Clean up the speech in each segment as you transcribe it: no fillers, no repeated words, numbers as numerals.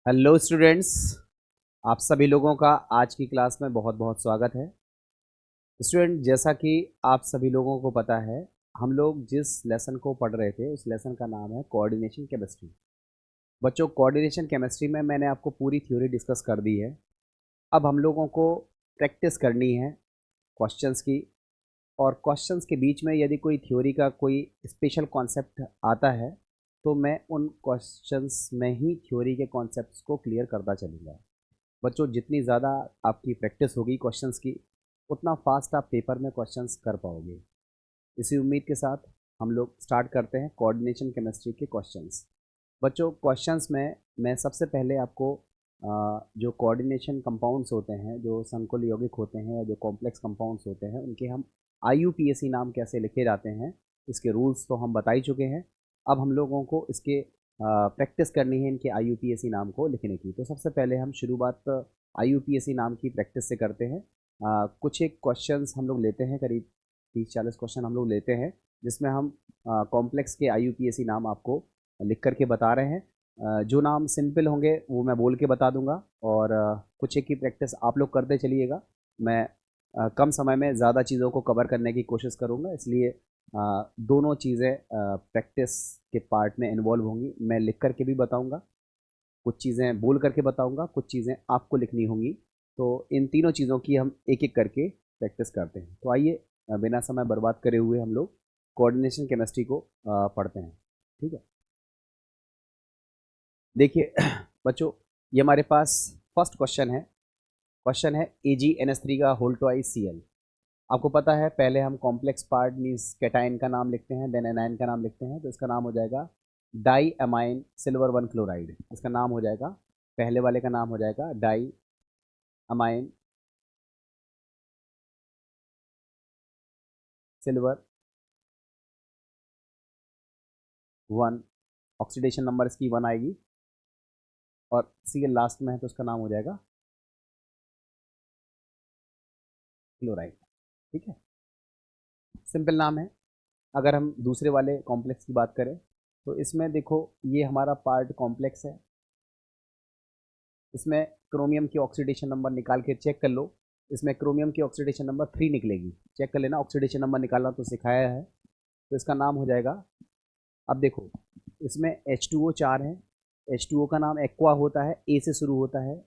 Hello students. आप सभी लोगों का आज की क्लास में बहुत बहुत स्वागत है। स्टूडेंट, जैसा कि आप सभी लोगों को पता है, हम लोग जिस लेसन को पढ़ रहे थे उस लेसन का नाम है कोऑर्डिनेशन केमिस्ट्री। बच्चों, कोऑर्डिनेशन केमिस्ट्री में मैंने आपको पूरी थ्योरी डिस्कस कर दी है। अब हम लोगों को प्रैक्टिस करनी है क्वेश्चंस की। और क्वेश्चंस के बीच में यदि कोई थ्योरी का कोई स्पेशल कॉन्सेप्ट आता है तो मैं उन क्वेश्चंस में ही थ्योरी के कॉन्सेप्ट्स को क्लियर करता चलूँगा। बच्चों, जितनी ज़्यादा आपकी प्रैक्टिस होगी क्वेश्चंस की, उतना फास्ट आप पेपर में क्वेश्चंस कर पाओगे। इसी उम्मीद के साथ हम लोग स्टार्ट करते हैं कोऑर्डिनेशन केमिस्ट्री के क्वेश्चंस। बच्चों, क्वेश्चंस में मैं सबसे पहले आपको जो कोऑर्डिनेशन कंपाउंड्स होते हैं, जो संकुल यौगिक होते हैं या जो कॉम्प्लेक्स कंपाउंड्स होते हैं, उनके हम IUPAC नाम कैसे लिखे जाते हैं, इसके रूल्स तो हम बता ही चुके हैं। अब हम लोगों को इसके प्रैक्टिस करनी है इनके IUPAC नाम को लिखने की। तो सबसे पहले हम शुरुआत IUPAC नाम की प्रैक्टिस से करते हैं। कुछ एक क्वेश्चंस हम लोग लेते हैं, करीब 30-40 क्वेश्चन हम लोग लेते हैं, जिसमें हम कॉम्प्लेक्स के IUPAC नाम आपको लिख करके बता रहे हैं। जो नाम सिंपल होंगे वो मैं बोल के बता दूंगा, और कुछ एक की प्रैक्टिस आप लोग करते चलिएगा। मैं कम समय में ज़्यादा चीज़ों को कवर करने की कोशिश करूंगा, इसलिए दोनों चीज़ें प्रैक्टिस के पार्ट में इन्वॉल्व होंगी। मैं लिख करके भी बताऊंगा, कुछ चीज़ें बोल करके बताऊंगा, कुछ चीज़ें आपको लिखनी होंगी। तो इन तीनों चीज़ों की हम एक एक करके प्रैक्टिस करते हैं। तो आइए, बिना समय बर्बाद करे हुए हम लोग कोऑर्डिनेशन केमिस्ट्री को पढ़ते हैं। ठीक है, देखिए बच्चों, ये हमारे पास फर्स्ट क्वेश्चन है। क्वेश्चन है AgNH3 का होल ट्वाइस Cl। आपको पता है, पहले हम कॉम्प्लेक्स पार्ट मीन्स कैटाइन का नाम लिखते हैं, देन एनाइन का नाम लिखते हैं। तो इसका नाम हो जाएगा डाई अमाइन सिल्वर 1 क्लोराइड। इसका नाम हो जाएगा, पहले वाले का नाम हो जाएगा die amine silver 1। Oxidation number इसकी 1 आएगी, और Cl लास्ट में है तो उसका नाम हो जाएगा क्लोराइड। ठीक है, सिंपल नाम है। अगर हम दूसरे वाले कॉम्प्लेक्स की बात करें तो इसमें देखो, ये हमारा पार्ट कॉम्प्लेक्स है। इसमें क्रोमियम की ऑक्सीडेशन नंबर निकाल के चेक कर लो। इसमें क्रोमियम की ऑक्सीडेशन नंबर 3 निकलेगी। चेक कर लेना, ऑक्सीडेशन नंबर निकालना तो सिखाया है। तो इसका नाम हो जाएगा, अब देखो, इसमें H2O 4 है। H2O का नाम एक्वा होता है, ए से शुरू होता है।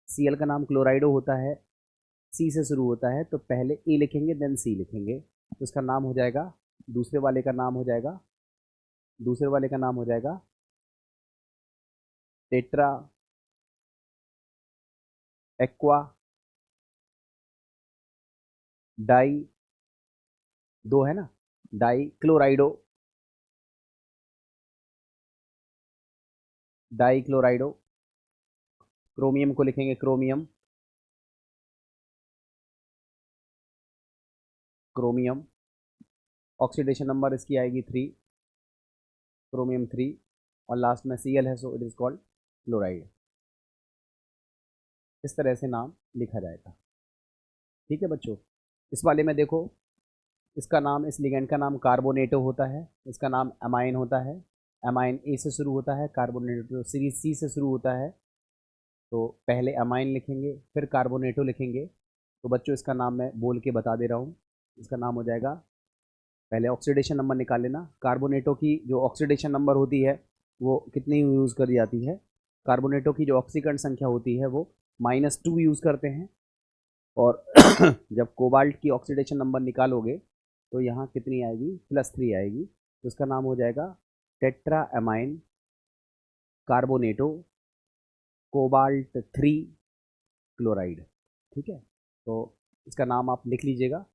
Cl का नाम क्लोराइडो होता है, सी से शुरू होता है। तो पहले ए लिखेंगे देन सी लिखेंगे। तो इसका नाम हो जाएगा, दूसरे वाले का नाम हो जाएगा, दूसरे वाले का नाम हो जाएगा टेट्रा एक्वा डाई, दो है ना, डाई क्लोराइडो, डाई क्लोराइडो। क्रोमियम को लिखेंगे क्रोमियम, क्रोमियम। ऑक्सीडेशन नंबर इसकी आएगी 3, क्रोमियम 3। और लास्ट में Cl है, so it is called chloride. इस तरह से नाम लिखा जाएगा। ठीक है बच्चों, इस वाले में देखो, इसका नाम, इस लिगेंड का नाम कार्बोनेटो होता है, इसका नाम अमाइन होता है। अमाइन ए से शुरू होता है, कार्बोनेटो सीरीज सी से शुरू होता है। तो पहले अमाइन लिखेंगे फिर कार्बोनेटो लिखेंगे। तो बच्चों, इसका नाम मैं बोल के बता दे रहा हूँ। इसका नाम हो जाएगा, पहले ऑक्सीडेशन नंबर निकाल लेना। कार्बोनेटो की जो ऑक्सीडेशन नंबर होती है वो कितनी यूज़ करी जाती है, कार्बोनेटो की जो ऑक्सीकरण संख्या होती है वो -2 यूज़ करते हैं। और जब कोबाल्ट की ऑक्सीडेशन नंबर निकालोगे तो यहाँ कितनी आएगी, +3 आएगी। तो इसका नाम हो जाएगा टेट्रा एमाइन कार्बोनेटो कोबाल्ट 3 क्लोराइड। ठीक है, तो इसका नाम आप लिख लीजिएगा।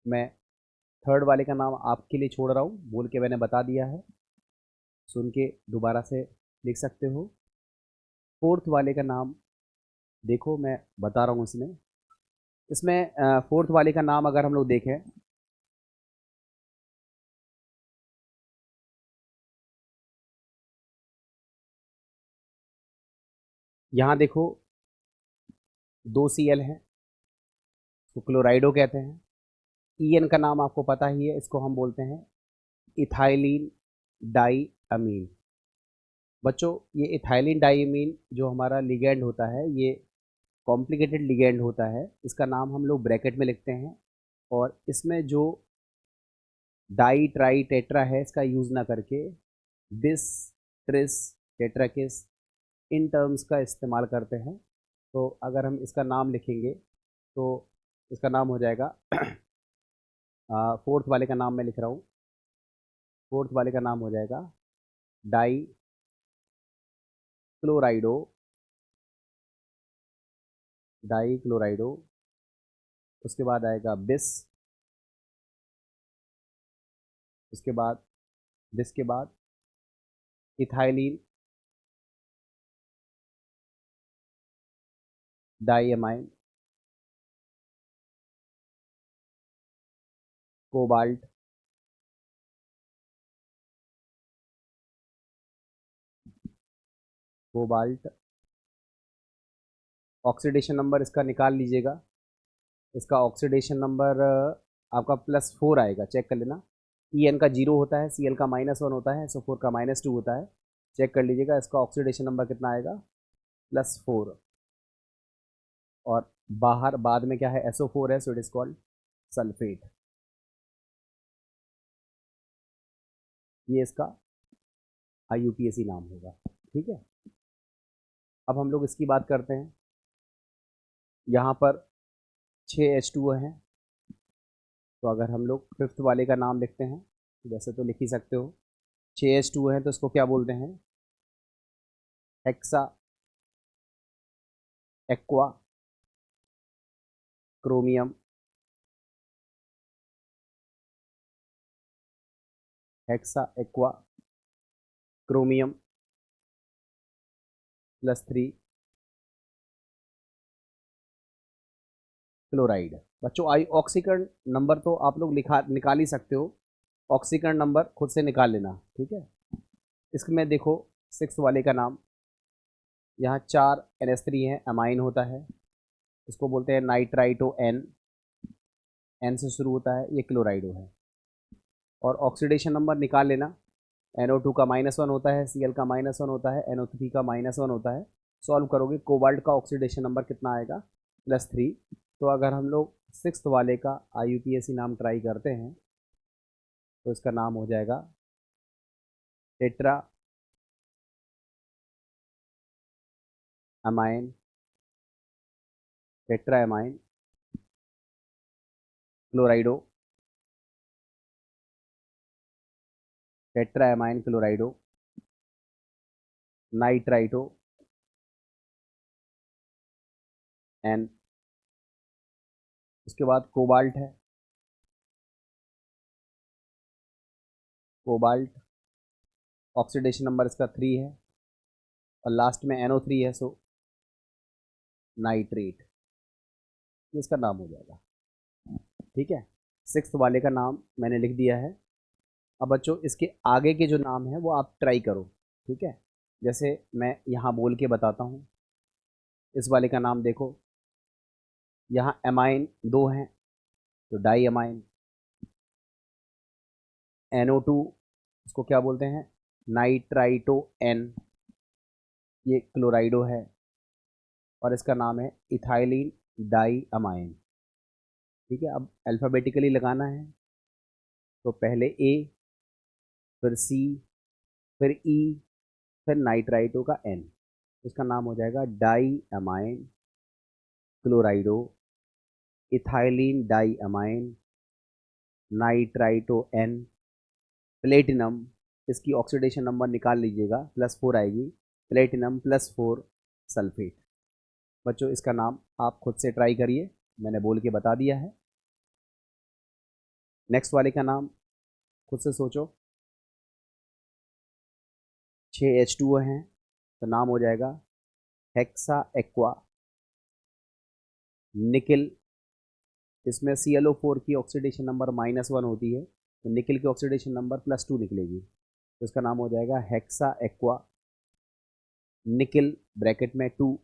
मैं थर्ड वाले का नाम आपके लिए छोड़ रहा हूँ, बोल के मैंने बता दिया है, सुन के दोबारा से लिख सकते हो। फोर्थ वाले का नाम देखो, मैं बता रहा हूँ। इसमें इसमें फोर्थ वाले का नाम अगर हम लोग देखें, यहाँ देखो 2 Cl है, तो क्लोराइडो कहते हैं। En का नाम आपको पता ही है, इसको हम बोलते हैं इथाइलिन डाई अमीन। बच्चों ये इथाइलिन डाइमीन जो हमारा लिगेंड होता है, ये कॉम्प्लिकेटेड लिगेंड होता है। इसका नाम हम लोग ब्रैकेट में लिखते हैं, और इसमें जो डाई ट्राई टेट्रा है, इसका यूज़ ना करके बिस, ट्रिस, टेट्राकिस, इन टर्म्स का इस्तेमाल करते हैं। तो अगर हम इसका नाम लिखेंगे तो इसका नाम हो जाएगा फोर्थ वाले का नाम मैं लिख रहा हूँ। फोर्थ वाले का नाम हो जाएगा डाई क्लोराइडो, डाई क्लोराइडो। उसके बाद आएगा बिस, उसके बाद बिस के बाद ethylene diamine, cobalt, cobalt. Oxidation number इसका निकाल लीजिएगा। इसका ऑक्सीडेशन नंबर आपका +4 आएगा, चेक कर लेना। ई एन का 0 होता है, सी एल का -1 होता है, SO4 का -2 होता है। चेक कर लीजिएगा इसका ऑक्सीडेशन नंबर कितना आएगा, +4। और बाहर बाद में क्या है, SO4 है, so it is called sulphate. ये इसका IUPAC नाम होगा। ठीक है, अब हम लोग इसकी बात करते हैं। यहाँ पर 6H2O हैं, तो अगर हम लोग फिफ्थ वाले का नाम लिखते हैं, वैसे तो लिख ही सकते हो। 6H2O है तो इसको क्या बोलते हैं, hexa aqua chromium, hexa aqua chromium +3 chloride. बच्चों आई ऑक्सीकरण नंबर तो आप लोग निकाल ही सकते हो, ऑक्सीकरण नंबर खुद से निकाल लेना। ठीक है, इसमें देखो सिक्स वाले का नाम, यहाँ 4 NH3 है, अमाइन होता है, इसको बोलते हैं नाइट्राइटो एन, एन से शुरू होता है, ये क्लोराइडो है। और ऑक्सीडेशन नंबर निकाल लेना, NO2 का -1 होता है, Cl का -1 होता है, NO3 का -1 होता है। सॉल्व करोगे कोबाल्ट का ऑक्सीडेशन नंबर कितना आएगा, +3। तो अगर हम लोग सिक्स वाले का IUPAC नाम ट्राई करते हैं तो इसका नाम हो जाएगा tetra amine, tetra amine क्लोराइडो, tetra amine क्लोराइडो nitrito N. उसके बाद कोबाल्ट है, कोबाल्ट ऑक्सीडेशन नंबर इसका 3 है, और लास्ट में NO3 है, सो नाइट्रेट, ये इसका नाम हो जाएगा। ठीक है, सिक्स्थ वाले का नाम मैंने लिख दिया है। अब बच्चों इसके आगे के जो नाम हैं वो आप ट्राई करो। ठीक है, जैसे मैं यहाँ बोल के बताता हूँ। इस वाले का नाम देखो, यहाँ एमाइन 2 हैं तो डाई अमाइन, NO2 इसको क्या बोलते हैं, नाइट्राइटो एन, ये क्लोराइडो है, और इसका नाम है इथाइलिन डाई अमाइन। ठीक है, अब अल्फ़ाबेटिकली लगाना है, तो पहले A, फिर C, फिर E, फिर नाइट्राइटो का N, इसका नाम हो जाएगा die amine chlorido ethylene diamine nitrito N platinum. इसकी ऑक्सीडेशन नंबर निकाल लीजिएगा, +4 आएगी, प्लेटिनम +4 सल्फेट। बच्चों इसका नाम आप खुद से ट्राई करिए, मैंने बोल के बता दिया है। नेक्स्ट वाले का नाम खुद से सोचो। 6H2O हैं तो नाम हो जाएगा हेक्सा एक्वा निकिल। इसमें ClO4 की ऑक्सीडेशन नंबर -1 होती है, तो निकिल की ऑक्सीडेशन नंबर +2 निकलेगी, तो इसका नाम हो जाएगा हेक्सा एक्वा निकिल ब्रैकेट में 2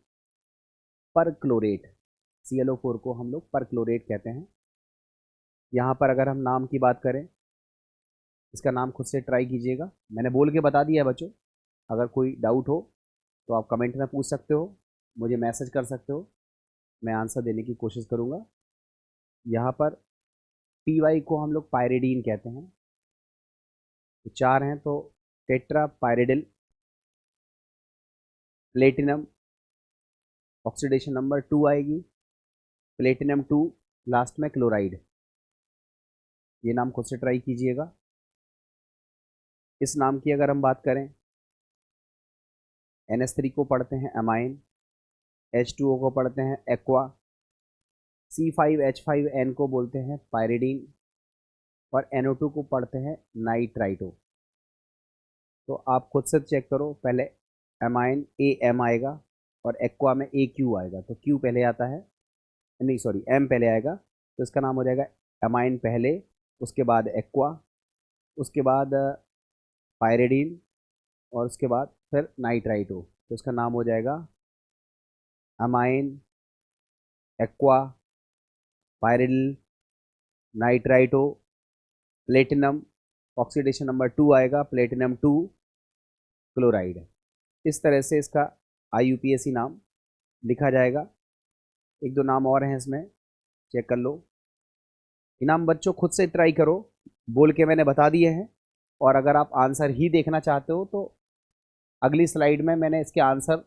पर क्लोरेट। ClO4 को हम लोग पर क्लोरेट कहते हैं। यहाँ पर अगर हम नाम की बात करें, इसका नाम खुद से ट्राई कीजिएगा, मैंने बोल के बता दिया है बच्चों। अगर कोई डाउट हो तो आप कमेंट में पूछ सकते हो, मुझे मैसेज कर सकते हो, मैं आंसर देने की कोशिश करूँगा। यहाँ पर पी को हम लोग पायरिडीन कहते हैं। तो 4 हैं तो टेट्रा पायरिडिल, प्लेटिनम, ऑक्सीडेशन नंबर 2 आएगी, प्लेटिनम 2, लास्ट में क्लोराइड। ये नाम खुद से ट्राई कीजिएगा। इस नाम की अगर हम बात करें, NH3 को पढ़ते हैं अमाइन, H2O को पढ़ते हैं एक्वा, C5H5N को बोलते हैं पायरिडीन और NO2 को पढ़ते हैं नाइट्राइटो। तो आप खुद से चेक करो, पहले अमाइन AM आएगा और एक्वा में AQ आएगा, तो Q पहले आता है, नहीं सॉरी M पहले आएगा, तो इसका नाम हो जाएगा अमाइन पहले, उसके बाद एक्वा, उसके बाद पायरिडीन और उसके बाद फिर नाइट्राइटो, तो इसका नाम हो जाएगा amine, aqua, pyridyl, nitrito, platinum, oxidation number 2 आएगा, प्लेटिनम 2, क्लोराइड। इस तरह से इसका IUPAC नाम लिखा जाएगा। एक दो नाम और हैं इसमें, चेक कर लो। इनाम बच्चों खुद से ट्राई करो, बोल के मैंने बता दिए हैं, और अगर आप आंसर ही देखना चाहते हो तो अगली स्लाइड में मैंने इसके आंसर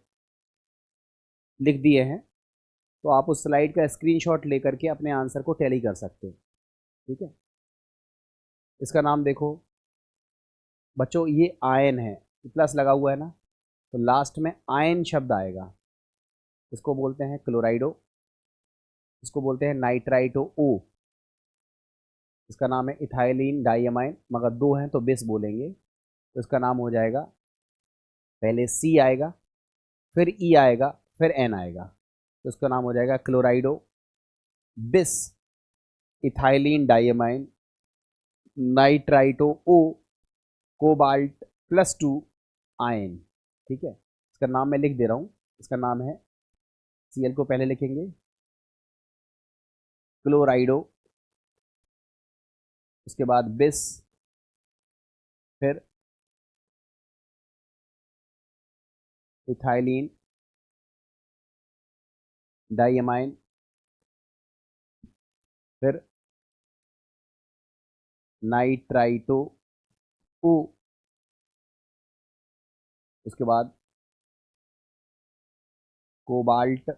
लिख दिए हैं, तो आप उस स्लाइड का स्क्रीनशॉट लेकर के अपने आंसर को टैली कर सकते हो। ठीक है, इसका नाम देखो बच्चों, ये आयन है, प्लस लगा हुआ है ना, तो लास्ट में आयन शब्द आएगा। इसको बोलते हैं क्लोराइडो, इसको बोलते हैं नाइट्राइटो ओ, इसका नाम है इथाइलिन डाइअमाइन, मगर 2 हैं तो बिस बोलेंगे, तो इसका नाम हो जाएगा, पहले C आएगा, फिर E आएगा, फिर N आएगा, तो इसका नाम हो जाएगा chlorido bis ethylene diamine nitrito O cobalt +2 ion. ठीक है, इसका नाम मैं लिख दे रहा हूँ, इसका नाम है, Cl को पहले लिखेंगे क्लोराइडो, उसके बाद बिस, फिर इथाइलिन डाइअमाइन, फिर नाइट्राइटो ओ, उसके बाद कोबाल्ट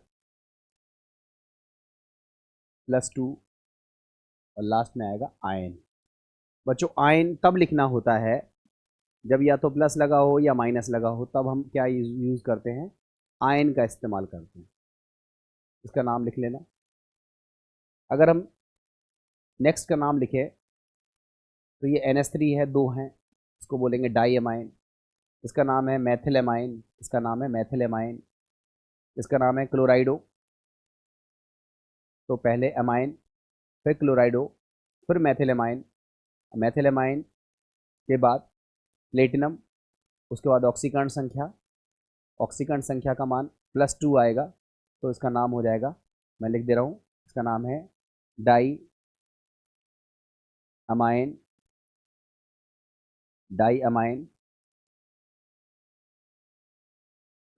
+2 और लास्ट में आएगा आयन। बच्चों आयन तब लिखना होता है जब या तो प्लस लगा हो या माइनस लगा हो, तब हम क्या यूज़ करते हैं, आयन का इस्तेमाल करते हैं। इसका नाम लिख लेना। अगर हम नेक्स्ट का नाम लिखें तो ये NH3 है, 2 हैं, इसको बोलेंगे डाइअमाइन, इसका नाम है मैथिलएमाइन, इसका नाम है मैथिलएमाइन, इसका नाम है क्लोराइडो। तो पहले अमाइन, फिर क्लोराइडो, फिर मैथिलएमाइन, मैथिलएमाइन के बाद प्लेटिनम, उसके बाद ऑक्सीकरण संख्या का मान +2 आएगा, तो इसका नाम हो जाएगा, मैं लिख दे रहा हूँ, इसका नाम है डाई अमाइन, डाइअमाइन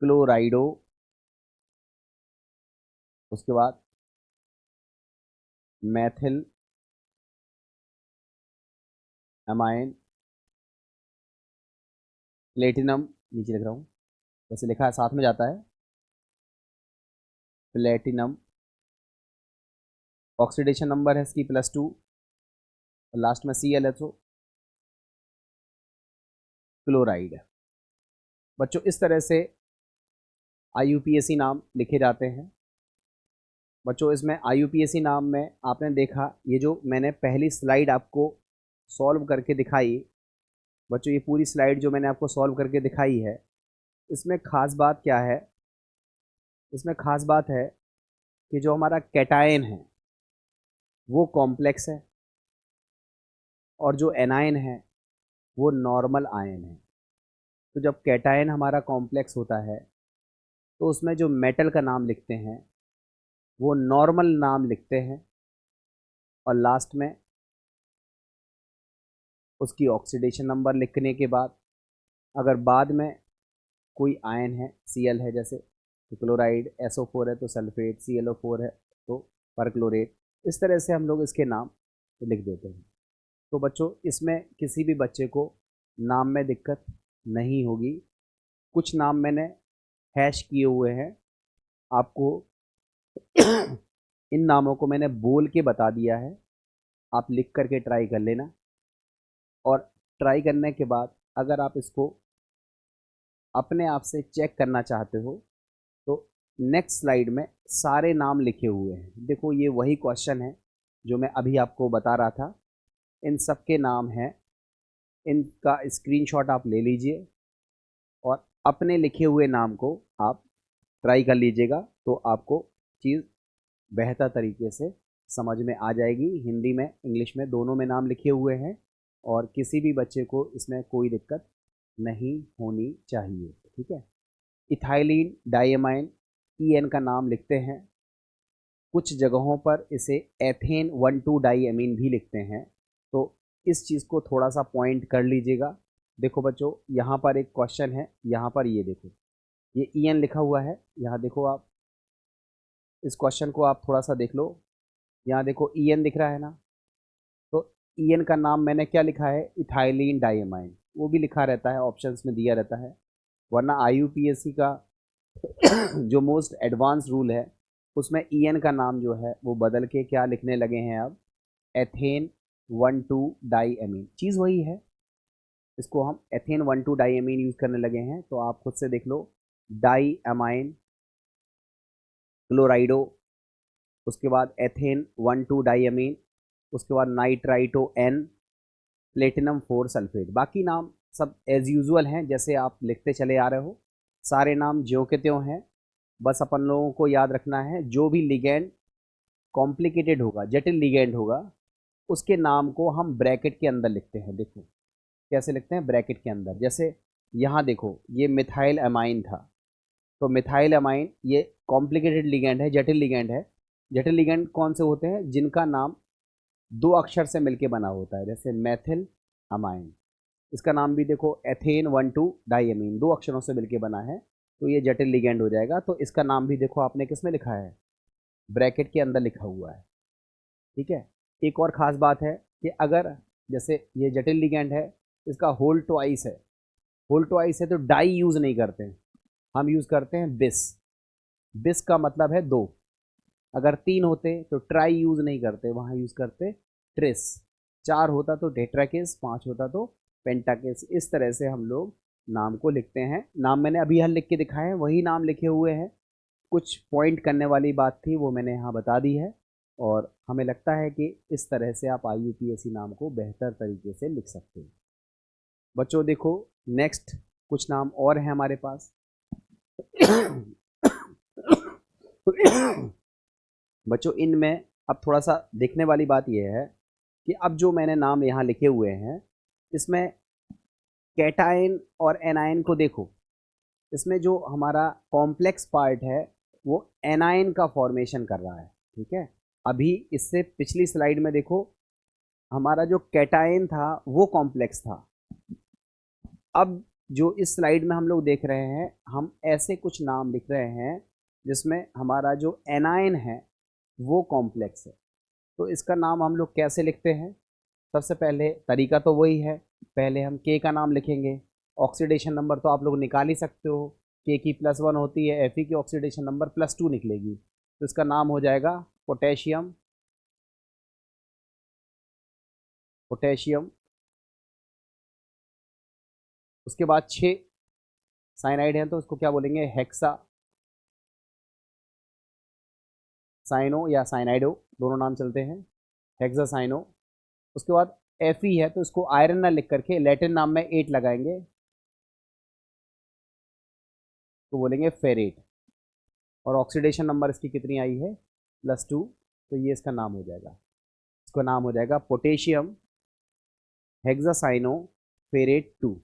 क्लोराइडो, उसके बाद मैथिल अमाइन प्लेटिनम, नीचे लिख रहा हूँ, वैसे लिखा है साथ में जाता है, प्लेटिनम, ऑक्सीडेशन नंबर है इसकी +2 और लास्ट में ClSO, क्लोराइड। बच्चों इस तरह से IUPAC नाम लिखे जाते हैं। बच्चों इसमें IUPAC नाम में आपने देखा, ये जो मैंने पहली स्लाइड आपको सॉल्व करके दिखाई, बच्चों ये पूरी स्लाइड जो मैंने आपको सॉल्व करके दिखाई है, इसमें ख़ास बात क्या है, इसमें ख़ास बात है कि जो हमारा कैटायन है वो कॉम्प्लेक्स है और जो एनायन है वो नॉर्मल आयन है। तो जब कैटायन हमारा कॉम्प्लेक्स होता है तो उसमें जो मेटल का नाम लिखते हैं वो नॉर्मल नाम लिखते हैं, और लास्ट में उसकी ऑक्सीडेशन नंबर लिखने के बाद, अगर बाद में कोई आयन है, Cl है जैसे, तो क्लोराइड, SO4 है तो सल्फेट, ClO4 है तो परक्लोरेट, इस तरह से हम लोग इसके नाम लिख देते हैं। तो बच्चों इसमें किसी भी बच्चे को नाम में दिक्कत नहीं होगी। कुछ नाम मैंने हैश किए हुए हैं, आपको इन नामों को मैंने बोल के बता दिया है, आप लिख करके ट्राई कर लेना। और ट्राई करने के बाद अगर आप इसको अपने आप से चेक करना चाहते हो तो नेक्स्ट स्लाइड में सारे नाम लिखे हुए हैं। देखो ये वही क्वेश्चन है जो मैं अभी आपको बता रहा था, इन सब के नाम हैं, इनका स्क्रीनशॉट आप ले लीजिए और अपने लिखे हुए नाम को आप ट्राई कर लीजिएगा, तो आपको चीज़ बेहतर तरीके से समझ में आ जाएगी। हिंदी में, इंग्लिश में, दोनों में नाम लिखे हुए हैं और किसी भी बच्चे को इसमें कोई दिक्कत नहीं होनी चाहिए, ठीक है। इथाइलिन डाइएमाइन, EN का नाम लिखते हैं, कुछ जगहों पर इसे एथेन 1,2 डाइएमीन भी लिखते हैं, तो इस चीज़ को थोड़ा सा पॉइंट कर लीजिएगा। देखो बच्चों यहाँ पर एक क्वेश्चन है, यहाँ पर ये देखो, ये EN लिखा हुआ है, यहाँ देखो आप, इस क्वेश्चन को आप थोड़ा सा देख लो, यहाँ देखो EN दिख रहा है ना, तो EN का नाम मैंने क्या लिखा है, इथाइलिन डाइएमाइन, वो भी लिखा रहता है, ऑप्शंस में दिया रहता है, वरना IUPAC का जो मोस्ट एडवांस रूल है उसमें EN का नाम जो है वो बदल के क्या लिखने लगे हैं अब, एथेन 1,2 डाइएमीन, चीज़ वही है, इसको हम एथेन 1,2 डाइएमीन यूज़ करने लगे हैं। तो आप खुद से देख लो, डाइएमाइन, क्लोराइडो, उसके बाद एथेन 1,2 डाइएमीन, उसके बाद नाइट्राइटो N, प्लेटिनम 4 सल्फेट। बाकी नाम सब एज यूजुअल हैं, जैसे आप लिखते चले आ रहे हो, सारे नाम ज्यों के त्यों हैं। बस अपन लोगों को याद रखना है जो भी लिगेंड कॉम्प्लिकेटेड होगा, जटिल लिगेंड होगा, उसके नाम को हम ब्रैकेट के अंदर लिखते हैं। देखो कैसे लिखते हैं, ब्रैकेट के अंदर। जैसे यहाँ देखो ये मिथाइल अमाइन था, तो मिथाइल अमाइन ये कॉम्प्लिकेटेड लिगेंड है, जटिल लिगेंड है। जटिल लिगेंड कौन से होते हैं, जिनका नाम 2 अक्षर से मिलके बना होता है, जैसे मैथिल अमाइन, इसका नाम भी देखो एथेन 1,2 डाइएमीन, 2 अक्षरों से मिलके बना है, तो ये जटिल लिगेंड हो जाएगा। तो इसका नाम भी देखो आपने किस में लिखा है, ब्रैकेट के अंदर लिखा हुआ है, ठीक है। एक और ख़ास बात है कि अगर जैसे ये जटिल लिगेंड है, इसका होल ट्वाइस है, होल ट्वाइस है तो डाई यूज़ नहीं करते हैं, हम यूज़ करते हैं बिस। बिस का मतलब है 2, अगर 3 होते तो ट्राई यूज़ नहीं करते, वहाँ यूज़ करते ट्रिस। 4 होता तो टेट्राकेस, 5 होता तो पेंटाकेस। इस तरह से हम लोग नाम को लिखते हैं। नाम मैंने अभी यहाँ लिख के दिखाए हैं, वही नाम लिखे हुए हैं, कुछ पॉइंट करने वाली बात थी वो मैंने यहाँ बता दी है, और हमें लगता है कि इस तरह से आप IUPAC नाम को बेहतर तरीके से लिख सकते हैं। बच्चों देखो नेक्स्ट कुछ नाम और हैं हमारे पास। बच्चों इनमें अब थोड़ा सा देखने वाली बात यह है कि अब जो मैंने नाम यहाँ लिखे हुए हैं, इसमें कैटायन और एनायन को देखो, इसमें जो हमारा कॉम्प्लेक्स पार्ट है वो एनायन का फॉर्मेशन कर रहा है, ठीक है। अभी इससे पिछली स्लाइड में देखो, हमारा जो कैटायन था वो कॉम्प्लेक्स था। अब जो इस स्लाइड में हम लोग देख रहे हैं, हम ऐसे कुछ नाम लिख रहे हैं जिसमें हमारा जो एनायन है वो कॉम्प्लेक्स है। तो इसका नाम हम लोग कैसे लिखते हैं, सबसे पहले तरीका तो वही है, पहले हम के का नाम लिखेंगे, ऑक्सीडेशन नंबर तो आप लोग निकाल ही सकते हो, के की +1 होती है, Fe की ऑक्सीडेशन नंबर +2 निकलेगी, तो इसका नाम हो जाएगा पोटेशियम, पोटेशियम। उसके बाद 6 साइनाइड हैं तो उसको क्या बोलेंगे, हेक्सा साइनो या साइनाइडो, दोनों नाम चलते हैं, हेक्सा साइनो। उसके बाद Fe है तो इसको आयरन ना लिख करके लैटिन नाम में 8 लगाएंगे तो बोलेंगे फेरेट, और ऑक्सीडेशन नंबर इसकी कितनी आई है, +2, तो ये इसका नाम हो जाएगा, इसका नाम हो जाएगा पोटेशियम हेक्सासाइनो फेरेट 2।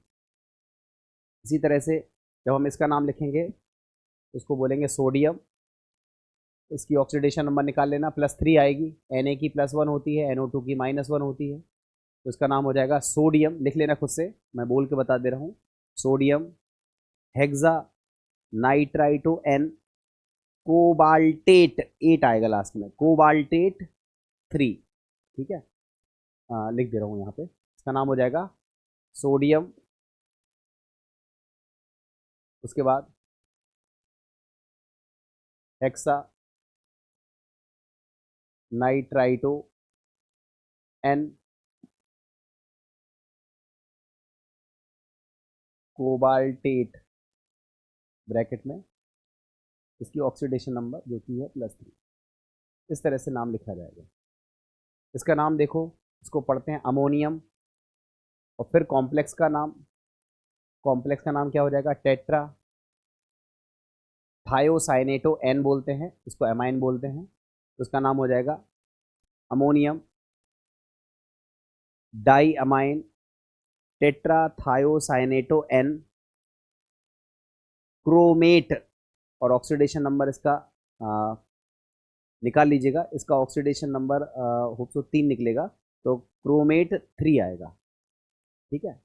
इसी तरह से जब हम इसका नाम लिखेंगे तो इसको बोलेंगे सोडियम, इसकी ऑक्सीडेशन नंबर निकाल लेना, +3 आएगी, Na की +1 होती है, NO2 की -1 होती है, तो इसका नाम हो जाएगा सोडियम, लिख लेना खुद से, मैं बोल के बता दे रहा हूँ, sodium hexa nitrito N cobaltate, 8 आएगा लास्ट में, कोबाल्टेट 3। ठीक है, लिख दे रहा हूँ यहाँ पे, इसका नाम हो जाएगा सोडियम। उसके बाद hexa nitrito N cobaltate bracket में इसकी ऑक्सीडेशन नंबर जो कि है +3। इस तरह से नाम लिखा जाएगा। इसका नाम देखो, इसको पढ़ते हैं अमोनियम। और फिर कॉम्प्लेक्स का नाम, कॉम्प्लेक्स का नाम क्या हो जाएगा, टेट्रा थायोसाइनेटो एन बोलते हैं, इसको एमाइन बोलते हैं, तो इसका नाम हो जाएगा ammonium di amine tetra thiocyanato N chromate. और ऑक्सीडेशन नंबर इसका निकाल लीजिएगा, इसका ऑक्सीडेशन नंबर होप सो 3 निकलेगा, तो क्रोमेट 3 आएगा। ठीक है,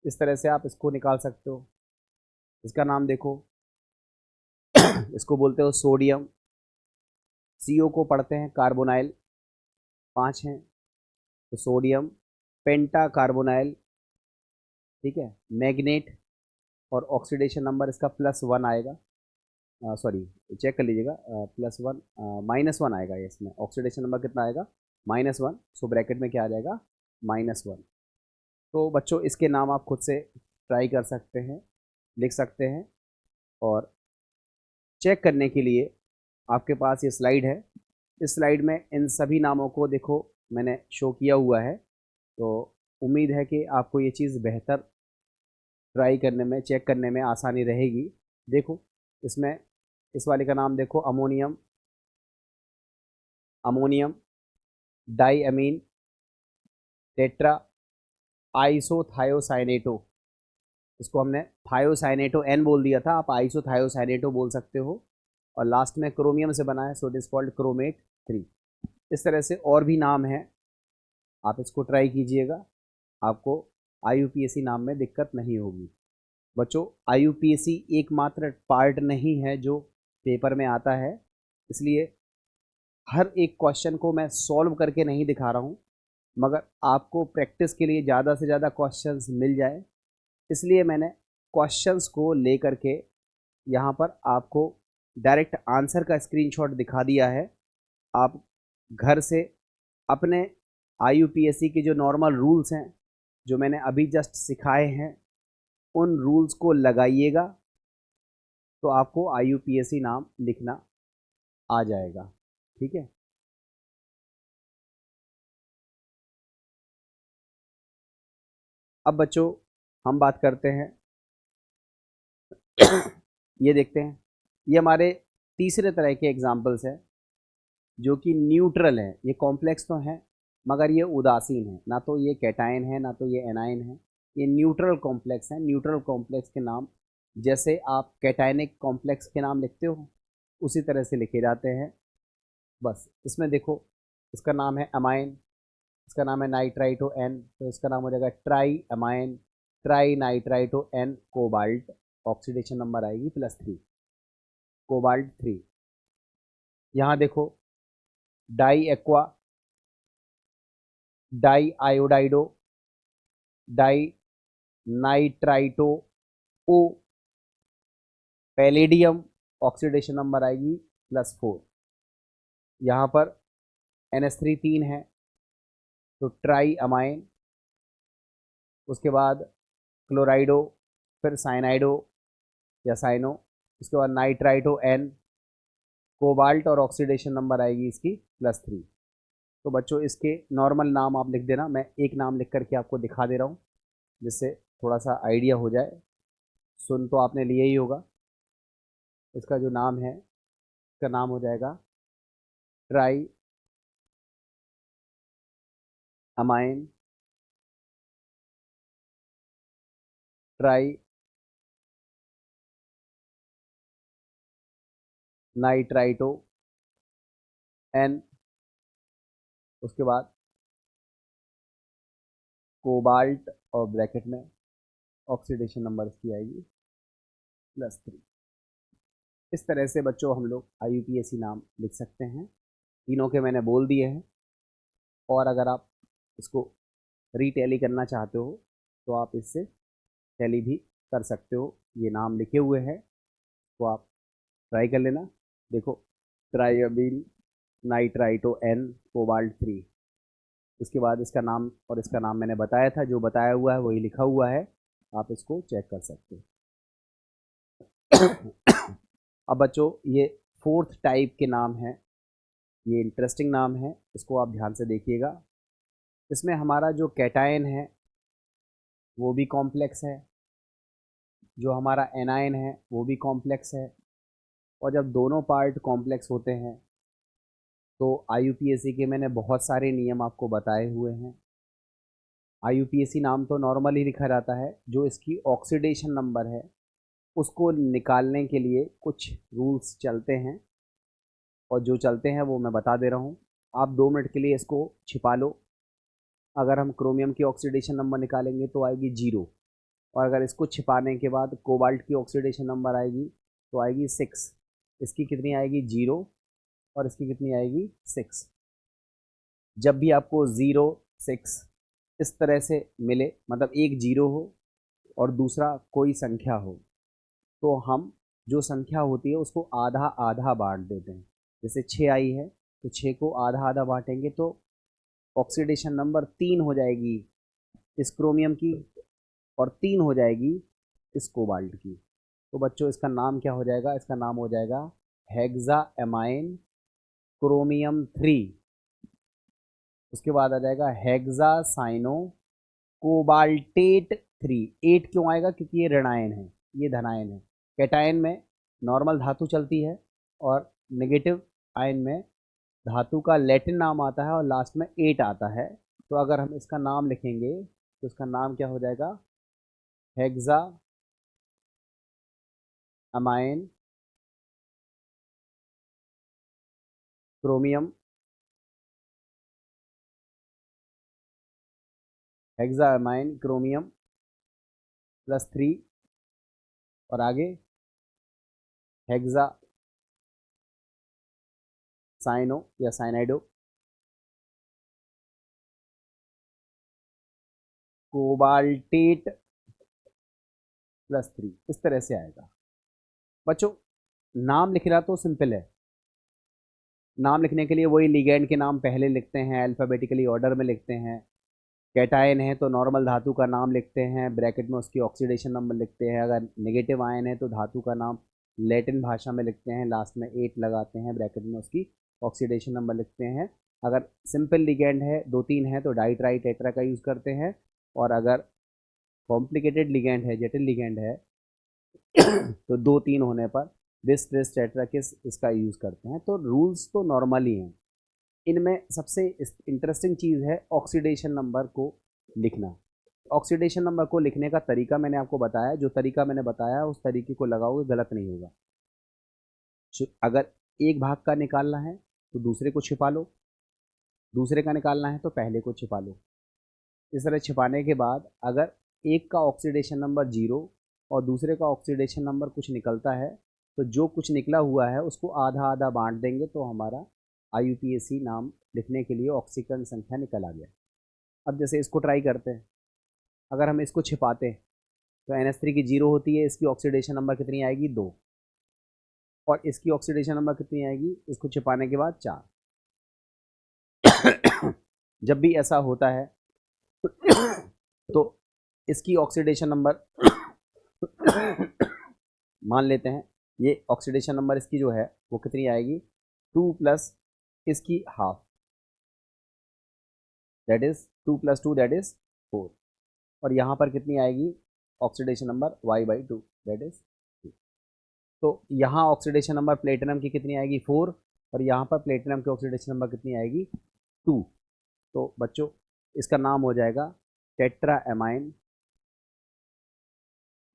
इस तरह से आप इसको निकाल सकते हो। इसका नाम देखो, इसको बोलते हो सोडियम। CO को पढ़ते हैं कार्बोनाइल, 5 हैं, तो सोडियम पेंटा कार्बोनाइल। ठीक है, मैग्नेट, और ऑक्सीडेशन नंबर इसका +1 आएगा, सॉरी चेक कर लीजिएगा, +1 -1 आएगा ये, इसमें ऑक्सीडेशन नंबर कितना आएगा, -1। सो ब्रैकेट में क्या आ जाएगा, -1। तो बच्चों इसके नाम आप खुद से ट्राई कर सकते हैं, लिख सकते हैं। और चेक करने के लिए आपके पास ये स्लाइड है, इस स्लाइड में इन सभी नामों को देखो मैंने शो किया हुआ है। तो उम्मीद है कि आपको ये चीज़ बेहतर ट्राई करने में, चेक करने में आसानी रहेगी। देखो इसमें इस वाले का नाम देखो, अमोनियम, अमोनियम डाई अमीन टेट्रा आइसोथायोसाइनेटो, इसको हमने थायोसाइनेटो एन बोल दिया था, आप आइसोथायोसाइनेटो बोल सकते हो। और लास्ट में क्रोमियम से बना है, so it is called chromate 3। इस तरह से और भी नाम हैं, आप इसको ट्राई कीजिएगा, आपको IUPAC नाम में दिक्कत नहीं होगी। बच्चों IUPAC एकमात्र पार्ट नहीं है जो पेपर में आता है, इसलिए हर एक क्वेश्चन को मैं सॉल्व करके नहीं दिखा रहा हूँ, मगर आपको प्रैक्टिस के लिए ज़्यादा से ज़्यादा क्वेश्चंस मिल जाए, इसलिए मैंने क्वेश्चंस को लेकर के यहाँ पर आपको डायरेक्ट आंसर का स्क्रीनशॉट दिखा दिया है। आप घर से अपने IUPAC के जो नॉर्मल रूल्स हैं, जो मैंने अभी जस्ट सिखाए हैं, उन रूल्स को लगाइएगा, तो आपको IUPAC नाम लिखना आ जाएगा। ठीक है, अब बच्चों हम बात करते हैं ये देखते हैं, ये हमारे तीसरे तरह के एग्जाम्पल्स हैं जो कि न्यूट्रल है। ये कॉम्प्लेक्स तो हैं मगर ये उदासीन है, ना तो ये कैटायन है ना तो ये एनायन है, ये न्यूट्रल कॉम्प्लेक्स हैं। न्यूट्रल कॉम्प्लेक्स के नाम जैसे आप कैटायनिक कॉम्प्लेक्स के नाम लिखते हो उसी तरह से लिखे जाते हैं। बस इसमें देखो, इसका नाम है अमाइन, इसका नाम है नाइट्राइटो एन, तो इसका नाम हो जाएगा try amine try nitrito N cobalt. Oxidation number आएगी +3, कोबाल्ट 3। यहाँ देखो diaqua diiodido dinitrito O palladium, oxidation number आएगी +4। यहाँ पर NH3 3 है, तो ट्राई अमाइन, उसके बाद क्लोराइडो, फिर साइनाइडो या साइनो, उसके बाद नाइट्राइटो एन कोबाल्ट, और ऑक्सीडेशन नंबर आएगी इसकी +3। तो बच्चों इसके नॉर्मल नाम आप लिख देना, मैं एक नाम लिख करके आपको दिखा दे रहा हूँ जिससे थोड़ा सा आइडिया हो जाए। सुन तो आपने लिया ही होगा, इसका जो नाम है, इसका नाम हो जाएगा try amine try nitrito N, उसके बाद कोबाल्ट और ब्रैकेट में ऑक्सीडेशन नंबर इसकी आएगी +3। इस तरह से बच्चों हम लोग IUPAC नाम लिख सकते हैं। तीनों के मैंने बोल दिए हैं, और अगर आप इसको रीटैली करना चाहते हो तो आप इससे टैली भी कर सकते हो। ये नाम लिखे हुए हैं, तो आप ट्राई कर लेना। देखो, ट्राइअमीन नाइट्राइटो N कोबाल्ट 3। इसके बाद इसका नाम और इसका नाम मैंने बताया था, जो बताया हुआ है वही लिखा हुआ है, आप इसको चेक कर सकते हो। अब बच्चों, ये फोर्थ टाइप के नाम है, ये इंटरेस्टिंग नाम है, इसको आप ध्यान से देखिएगा। इसमें हमारा जो कैटायन है वो भी कॉम्प्लेक्स है, जो हमारा एनायन है वो भी कॉम्प्लेक्स है, और जब दोनों पार्ट कॉम्प्लेक्स होते हैं तो IUPAC के मैंने बहुत सारे नियम आपको बताए हुए हैं। IUPAC नाम तो नॉर्मल ही लिखा जाता है, जो इसकी ऑक्सीडेशन नंबर है उसको निकालने के लिए कुछ रूल्स चलते हैं, और जो चलते हैं वो मैं बता दे रहा हूँ। आप 2 मिनट के लिए इसको छिपा लो। अगर हम क्रोमियम की ऑक्सीडेशन नंबर निकालेंगे तो आएगी 0, और अगर इसको छिपाने के बाद कोबाल्ट की ऑक्सीडेशन नंबर आएगी तो आएगी 6। इसकी कितनी आएगी? 0, और इसकी कितनी आएगी? 6। जब भी आपको 0, 6 इस तरह से मिले, मतलब एक 0 हो और दूसरा कोई संख्या हो, तो हम जो संख्या होती है उसको आधा आधा बांट देते हैं। जैसे 6 आई है तो 6 को आधा आधा बांटेंगे तो ऑक्सीडेशन नंबर 3 हो जाएगी इस क्रोमियम की, और 3 हो जाएगी इस कोबाल्ट की। तो बच्चों, इसका नाम क्या हो जाएगा? इसका नाम हो जाएगा हेक्सा एमाइन क्रोमियम 3। उसके बाद आ जाएगा हेक्सा साइनो कोबाल्टेट 3। 8 क्यों आएगा? क्योंकि ये ऋणायन है, ये धनायन है। कैटायन में नॉर्मल धातु चलती है, और नेगेटिव आयन में धातु का लैटिन नाम आता है और लास्ट में 8 आता है। तो अगर हम इसका नाम लिखेंगे तो इसका नाम क्या हो जाएगा? Hexa amine chromium, hexa amine chromium +3, और आगे हेक्सा साइनो या साइनाइडो कोबाल्टेट +3। इस तरह से आएगा। बच्चों, नाम लिखना तो सिंपल है। नाम लिखने के लिए वही लिगेंड के नाम पहले लिखते हैं, अल्फ़ाबेटिकली ऑर्डर में लिखते हैं। कैटायन है तो नॉर्मल धातु का नाम लिखते हैं, ब्रैकेट में उसकी ऑक्सीडेशन नंबर लिखते हैं। अगर नेगेटिव आयन है तो धातु का नाम लैटिन भाषा में लिखते हैं, लास्ट में 8 लगाते हैं, ब्रैकेट में उसकी ऑक्सीडेशन नंबर लिखते हैं। अगर सिंपल लिगेंड है, 2-3 है, तो डाई ट्राई टेट्रा का यूज़ करते हैं, और अगर कॉम्प्लिकेटेड लिगेंड है, जटिल लिगेंड है, तो 2-3 होने पर बिस ट्रिस टेट्राकिस इसका यूज़ करते हैं। तो रूल्स तो नॉर्मल ही हैं। इनमें सबसे इंटरेस्टिंग चीज़ है ऑक्सीडेशन नंबर को लिखना। ऑक्सीडेशन नंबर को लिखने का तरीका मैंने आपको बताया, जो तरीका मैंने बताया उस तरीके को लगाओगे गलत नहीं होगा। अगर एक भाग का निकालना है तो दूसरे को छिपा लो, दूसरे का निकालना है तो पहले को छिपा लो। इस तरह छिपाने के बाद अगर एक का ऑक्सीडेशन नंबर 0 और दूसरे का ऑक्सीडेशन नंबर कुछ निकलता है, तो जो कुछ निकला हुआ है उसको आधा आधा बांट देंगे, तो हमारा IUPAC नाम लिखने के लिए ऑक्सीकरण संख्या निकल आ गया। अब जैसे इसको ट्राई करते हैं। अगर हम इसको छिपाते हैं तो NH3 की 0 होती है, इसकी ऑक्सीडेशन नंबर कितनी आएगी? 2, और इसकी ऑक्सीडेशन नंबर कितनी आएगी इसको छिपाने के बाद? 4। जब भी ऐसा होता है तो इसकी ऑक्सीडेशन नंबर मान लेते हैं, ये ऑक्सीडेशन नंबर इसकी जो है वो कितनी आएगी? 2 प्लस इसकी half, that is 2 + 2 that is 4, और यहाँ पर कितनी आएगी oxidation number? Y/2 that is 2। तो यहाँ ऑक्सीडेशन नंबर प्लेटिनम की कितनी आएगी? 4, और यहाँ पर प्लेटिनम की ऑक्सीडेशन नंबर कितनी आएगी? 2। तो बच्चों, इसका नाम हो जाएगा टेट्रा एमाइन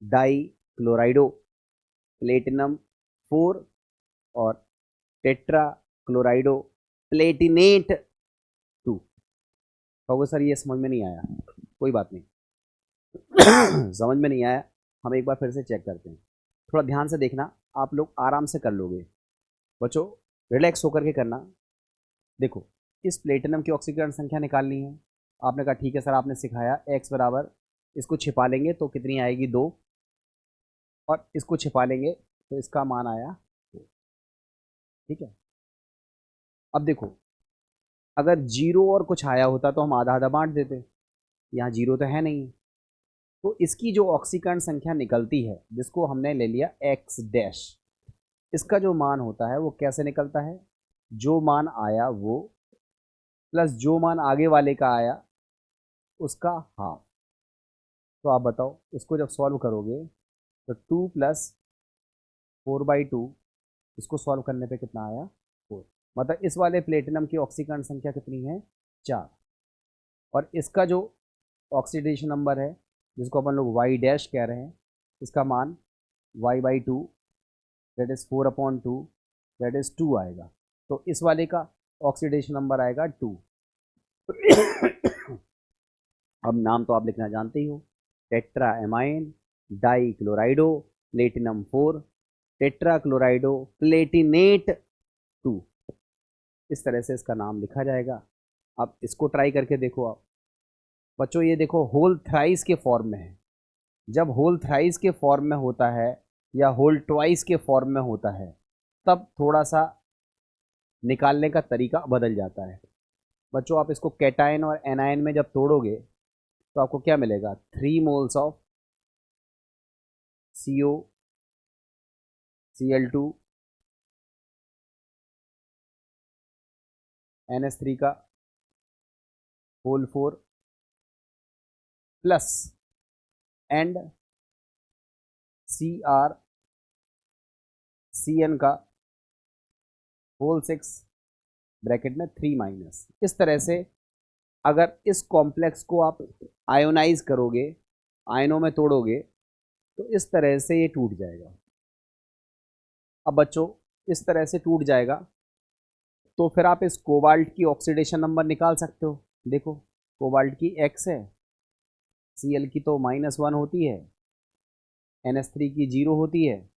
डाई क्लोराइडो प्लेटिनम 4, और टेट्रा क्लोराइडो प्लेटिनेट 2। तो सर ये समझ में नहीं आया, कोई बात नहीं। समझ में नहीं आया, हम एक बार फिर से चेक करते हैं। थोड़ा ध्यान से देखना, आप लोग आराम से कर लोगे बच्चों, रिलैक्स होकर के करना। देखो, इस प्लेटिनम की ऑक्सीकरण संख्या निकालनी है। आपने कहा ठीक है सर, आपने सिखाया x बराबर, इसको छिपा लेंगे तो कितनी आएगी 2, और इसको छिपा लेंगे तो इसका मान आया 2। ठीक है, अब देखो, अगर जीरो और कुछ आया होता तो हम आधा आधा बांट देते, यहाँ जीरो तो है नहीं, तो इसकी जो ऑक्सीकरण संख्या निकलती है जिसको हमने ले लिया x डैश, इसका जो मान होता है वो कैसे निकलता है, जो मान आया वो प्लस जो मान आगे वाले का आया उसका हाफ। तो आप बताओ, इसको जब सॉल्व करोगे तो 2 प्लस 4/2, इसको सॉल्व करने पे कितना आया 4। मतलब इस वाले प्लेटिनम की ऑक्सीकरण संख्या कितनी है 4, और इसका जो ऑक्सीडेशन नंबर है जिसको अपन लोग y डैश कह रहे हैं, इसका मान y/2, that is 4/2, that is 2 आएगा। तो इस वाले का ऑक्सीडेशन नंबर आएगा 2। अब नाम तो आप लिखना जानते ही हो, tetra amine die क्लोराइडो platinum 4 tetra क्लोराइडो Palatinate 2, इस तरह से इसका नाम लिखा जाएगा। अब इसको ट्राई करके देखो आप बच्चों, ये देखो होल थ्राइस के फॉर्म में है। जब होल थ्राइस के फॉर्म में होता है या होल ट्वाइस के फॉर्म में होता है तब थोड़ा सा निकालने का तरीका बदल जाता है। बच्चों आप इसको कैटायन और एनायन में जब तोड़ोगे तो आपको क्या मिलेगा, 3 moles of CO Cl2 NH3 का होल 4 प्लस एंड CrCN का होल 6 ब्रैकेट में 3 माइनस। इस तरह से अगर इस कॉम्प्लेक्स को आप आयोनाइज करोगे, आयनों में तोड़ोगे, तो इस तरह से ये टूट जाएगा। अब बच्चों इस तरह से टूट जाएगा तो फिर आप इस कोबाल्ट की ऑक्सीडेशन नंबर निकाल सकते हो। देखो, कोबाल्ट की x है, Cl की तो -1 होती है, NH3 की 0 होती है,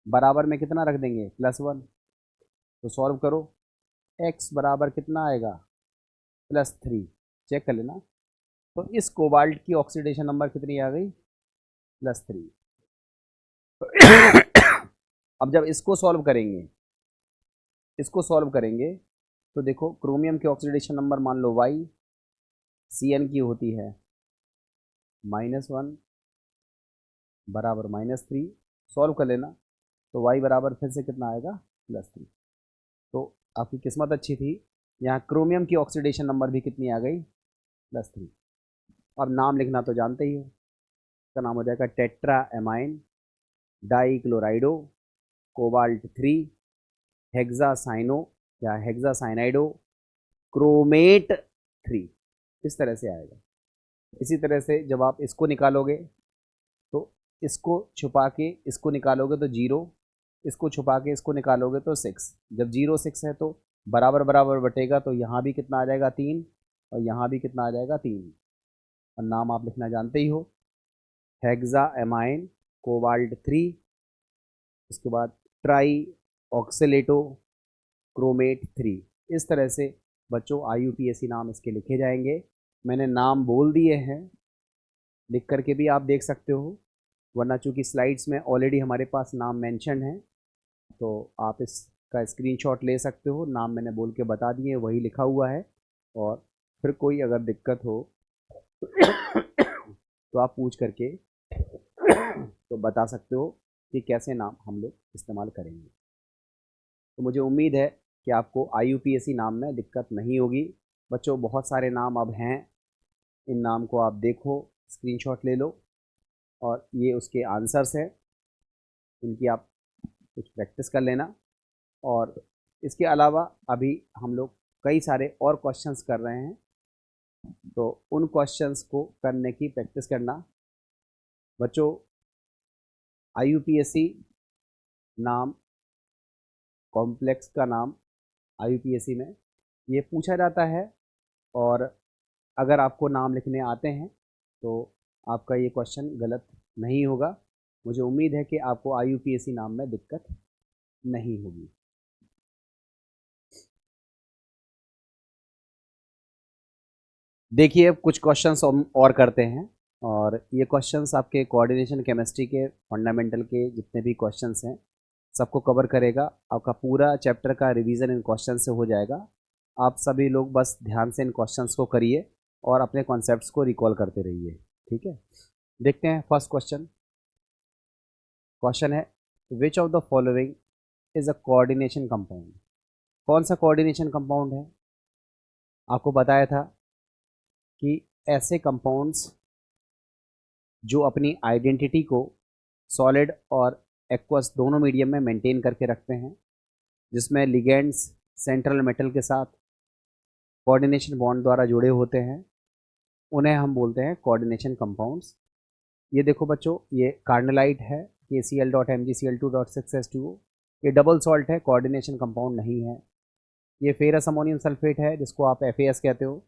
बराबर में कितना रख देंगे +1। तो सॉल्व करो, x बराबर कितना आएगा +3, चेक कर लेना। तो इस कोबाल्ट की ऑक्सीडेशन नंबर कितनी आ गई +3। अब जब इसको सॉल्व करेंगे, इसको सॉल्व करेंगे तो देखो, क्रोमियम की ऑक्सीडेशन नंबर मान लो y, Cn की होती है -1 बराबर -3, सॉल्व कर लेना तो y बराबर फिर से कितना आएगा +3। तो आपकी किस्मत अच्छी थी, यहाँ क्रोमियम की ऑक्सीडेशन नंबर भी कितनी आ गई +3। अब नाम लिखना तो जानते ही हो, इसका नाम हो जाएगा tetra amine die क्लोराइडो cobalt 3 hexacyano या हेक्सासाइनाइडो क्रोमेट 3, इस तरह से आएगा। इसी तरह से जब आप इसको निकालोगे तो इसको छुपा के इसको निकालोगे तो 0, इसको छुपा के इसको निकालोगे तो 6। जब 0 6 है तो बराबर बराबर बटेगा, तो यहाँ भी कितना आ जाएगा 3, और यहाँ भी कितना आ जाएगा 3। और नाम आप लिखना जानते ही हो, हेक्सा एमाइन कोबाल्ट 3, उसके बाद ट्राई ऑक्सीलेटो क्रोमेट 3। इस तरह से बच्चों IUPAC नाम इसके लिखे जाएंगे। मैंने नाम बोल दिए हैं, लिख करके भी आप देख सकते हो, वरना चूंकि स्लाइड्स में ऑलरेडी हमारे पास नाम मेंशन है तो आप इसका स्क्रीनशॉट ले सकते हो। नाम मैंने बोल के बता दिए, वही लिखा हुआ है, और फिर कोई अगर दिक्कत हो तो आप पूछ करके तो बता सकते हो कि कैसे नाम हम लोग इस्तेमाल करेंगे। तो मुझे उम्मीद है कि आपको IUPAC नाम में दिक्कत नहीं होगी। बच्चों बहुत सारे नाम अब हैं, इन नाम को आप देखो, स्क्रीनशॉट ले लो, और ये उसके आंसर्स हैं, इनकी आप कुछ प्रैक्टिस कर लेना। और इसके अलावा अभी हम लोग कई सारे और क्वेश्चंस कर रहे हैं, तो उन क्वेश्चंस को करने की प्रैक्टिस करना। बच्चों IUPAC नाम, कॉम्प्लेक्स का नाम IUPAC में ये पूछा जाता है, और अगर आपको नाम लिखने आते हैं तो आपका ये क्वेश्चन गलत नहीं होगा। मुझे उम्मीद है कि आपको IUPAC नाम में दिक्कत नहीं होगी। देखिए, अब कुछ क्वेश्चंस हम और करते हैं, और ये क्वेश्चंस आपके कोऑर्डिनेशन केमिस्ट्री के फंडामेंटल के जितने भी क्वेश्चंस हैं सबको कवर करेगा। आपका पूरा चैप्टर का रिवीजन इन क्वेश्चन से हो जाएगा। आप सभी लोग बस ध्यान से इन क्वेश्चंस को करिए और अपने कॉन्सेप्ट्स को रिकॉल करते रहिए, ठीक है। देखते हैं फर्स्ट क्वेश्चन। क्वेश्चन है, which of the following is a coordination compound. कौन सा कोऑर्डिनेशन कंपाउंड है? आपको बताया था कि ऐसे कंपाउंड्स जो अपनी आइडेंटिटी को सॉलिड और एक्वस दोनों मीडियम में मेंटेन करके रखते हैं, जिसमें लिगेंड्स सेंट्रल मेटल के साथ कोऑर्डिनेशन बॉन्ड द्वारा जुड़े होते हैं, उन्हें हम बोलते हैं कोऑर्डिनेशन कंपाउंड्स। ये देखो बच्चों, ये कार्नलाइट है, KCl.MgCl2.6H2O। ये डबल सॉल्ट है, कोऑर्डिनेशन कंपाउंड नहीं है। ये फेरस अमोनियम सल्फेट है, जिसको आप FAS कहते हो,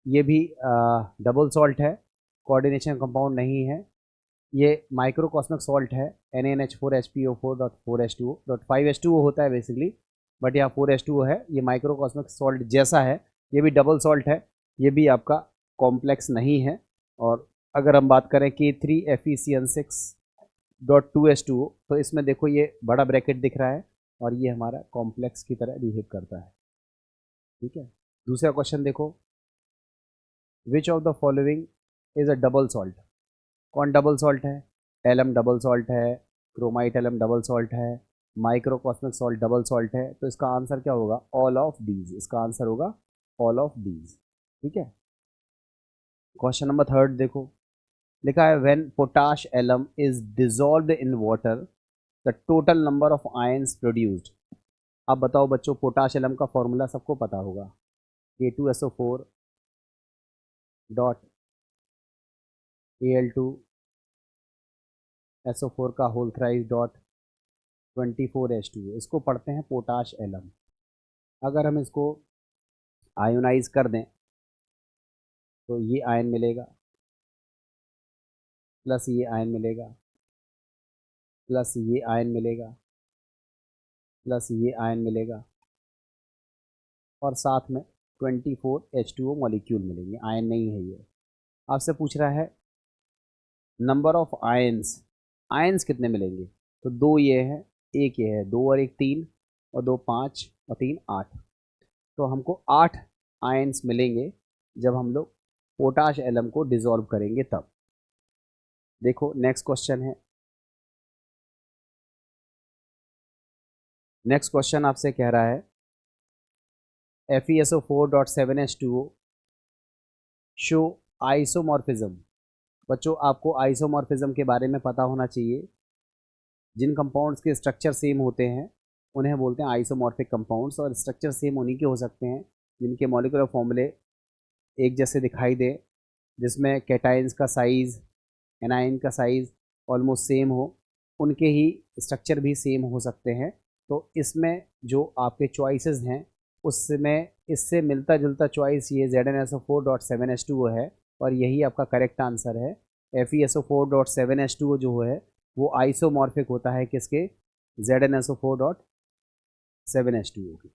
ये भी डबल सॉल्ट है, कोऑर्डिनेशन कंपाउंड नहीं है। ये माइक्रोकॉस्मिक सॉल्ट है, NaNH4HPO4.4H2O.5H2O होता है बेसिकली, बट यहाँ 4H2O है। ये माइक्रोकॉस्मिक सॉल्ट जैसा है, ये भी डबल सॉल्ट है, ये भी आपका कॉम्प्लेक्स नहीं है। और अगर हम बात करें कि 3FeCN6.2H2O, तो इसमें देखो ये बड़ा ब्रैकेट दिख रहा है और ये हमारा कॉम्प्लेक्स की तरह बिहेव करता है, ठीक है। दूसरा क्वेश्चन देखो, which of the following is a double salt. कौन डबल सॉल्ट है? एलम डबल सॉल्ट है, क्रोमाइट एलम डबल सॉल्ट है, माइक्रोकॉस्मिक सॉल्ट डबल सॉल्ट है। तो इसका आंसर क्या होगा? All of these. इसका आंसर होगा ऑल ऑफ दीज, ठीक है। क्वेश्चन नंबर थर्ड देखो, लिखा है when potash alum is dissolved in water the total number of ions produced. अब बताओ बच्चों, पोटाश एलम का फॉर्मूला सबको पता होगा, K2SO4 डॉट Al2 SO4 का होल थ्राइस डॉट 24H2O। इसको पढ़ते हैं पोटाश एलम। अगर हम इसको आयोनाइज कर दें तो ये आयन मिलेगा, प्लस ये आयन मिलेगा, प्लस ये आयन मिलेगा, प्लस ये आयन मिलेगा, और साथ में 24H2O मॉलिक्यूल मिलेंगे। आयन नहीं है ये। आपसे पूछ रहा है नंबर ऑफ आयंस, आयंस कितने मिलेंगे? तो दो ये है, एक ये है, दो और एक तीन, और दो पाँच, और तीन आठ। तो हमको 8 आयंस मिलेंगे जब हम लोग पोटाश एलम को डिसॉल्व करेंगे तब। देखो नेक्स्ट क्वेश्चन है, नेक्स्ट क्वेश्चन आपसे कह रहा है FeSO4.7H2O शो आइसोमॉर्फिज्म। बच्चों आपको आइसोमॉर्फिज्म के बारे में पता होना चाहिए। जिन कंपाउंड्स के स्ट्रक्चर सेम होते हैं उन्हें बोलते हैं आइसोमॉर्फिक कंपाउंड्स, और स्ट्रक्चर सेम उन्हीं के हो सकते हैं जिनके मॉलिक्यूलर फॉर्मूले एक जैसे दिखाई दे, जिसमें कैटाइंस का साइज़, एनाइन का साइज़ ऑलमोस्ट सेम हो, उनके ही स्ट्रक्चर भी सेम हो सकते हैं। तो इसमें जो आपके चॉइसेस हैं उसमें इससे मिलता जुलता चॉइस ये ZnSO4.7H2O है, और यही आपका करेक्ट आंसर है। FeSO4.7H2O जो है वो आइसोमॉर्फिक होता है किसके? ZnSO4.7H2O की,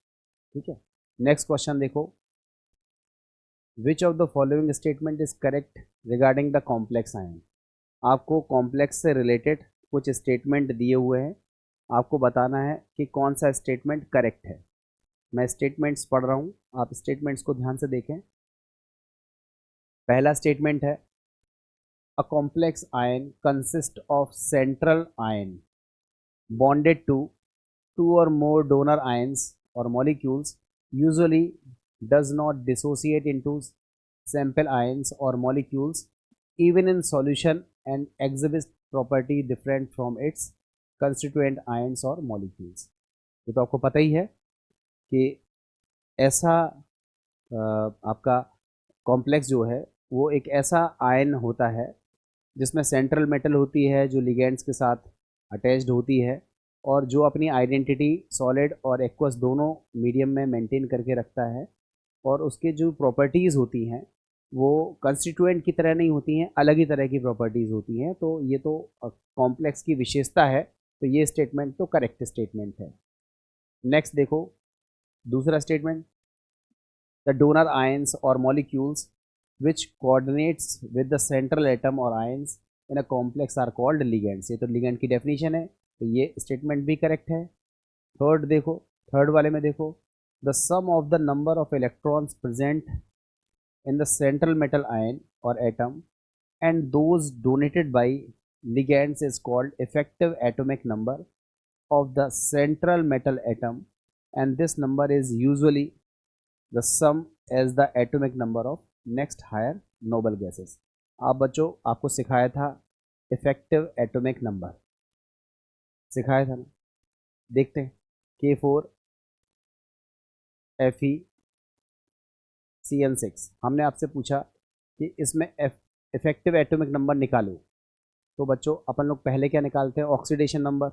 ठीक है। नेक्स्ट क्वेश्चन देखो, which of the following statement is correct regarding the complex ion. आपको कॉम्प्लेक्स से रिलेटेड कुछ स्टेटमेंट दिए हुए हैं, आपको बताना है कि कौन सा स्टेटमेंट करेक्ट है। मैं स्टेटमेंट्स पढ़ रहा हूँ, आप स्टेटमेंट्स को ध्यान से देखें। पहला स्टेटमेंट है, a complex ion consist of central ion bonded to two or more donor ions or molecules, usually does not dissociate into sample ions or molecules even in solution and exhibits property different from its constituent ions or molecules। ये तो आपको पता ही है कि ऐसा आपका complex जो है वो एक ऐसा आयन होता है जिसमें सेंट्रल मेटल होती है जो लिगेंड्स के साथ अटैच्ड होती है, और जो अपनी आइडेंटिटी सॉलिड और एक्वस दोनों मीडियम में मेंटेन करके रखता है, और उसके जो प्रॉपर्टीज़ होती हैं वो कंस्टिट्यूएंट की तरह नहीं होती हैं, अलग ही तरह की प्रॉपर्टीज़ होती हैं। तो ये तो कॉम्प्लेक्स की विशेषता है, तो ये स्टेटमेंट तो करेक्ट स्टेटमेंट है। नेक्स्ट देखो दूसरा स्टेटमेंट, द डोनर आयंस और molecules which coordinates with the central atom और ions in a complex are called ligands. ये तो लिगेंड की डेफिनेशन है, तो ये स्टेटमेंट भी करेक्ट है। थर्ड देखो, थर्ड वाले में देखो, the sum of the number of electrons present in the central metal ion or atom and those donated by ligands is called effective atomic number of the central metal atom, and this number is usually the sum as the atomic number of next higher noble gases। आप बच्चों आपको सिखाया था effective atomic number, सिखाया था ना, देखते हैं K4 Fe CN6। हमने आपसे पूछा कि इसमें इफेक्टिव एटॉमिक नंबर निकालो, तो बच्चों अपन लोग पहले क्या निकालते हैं, ऑक्सीडेशन नंबर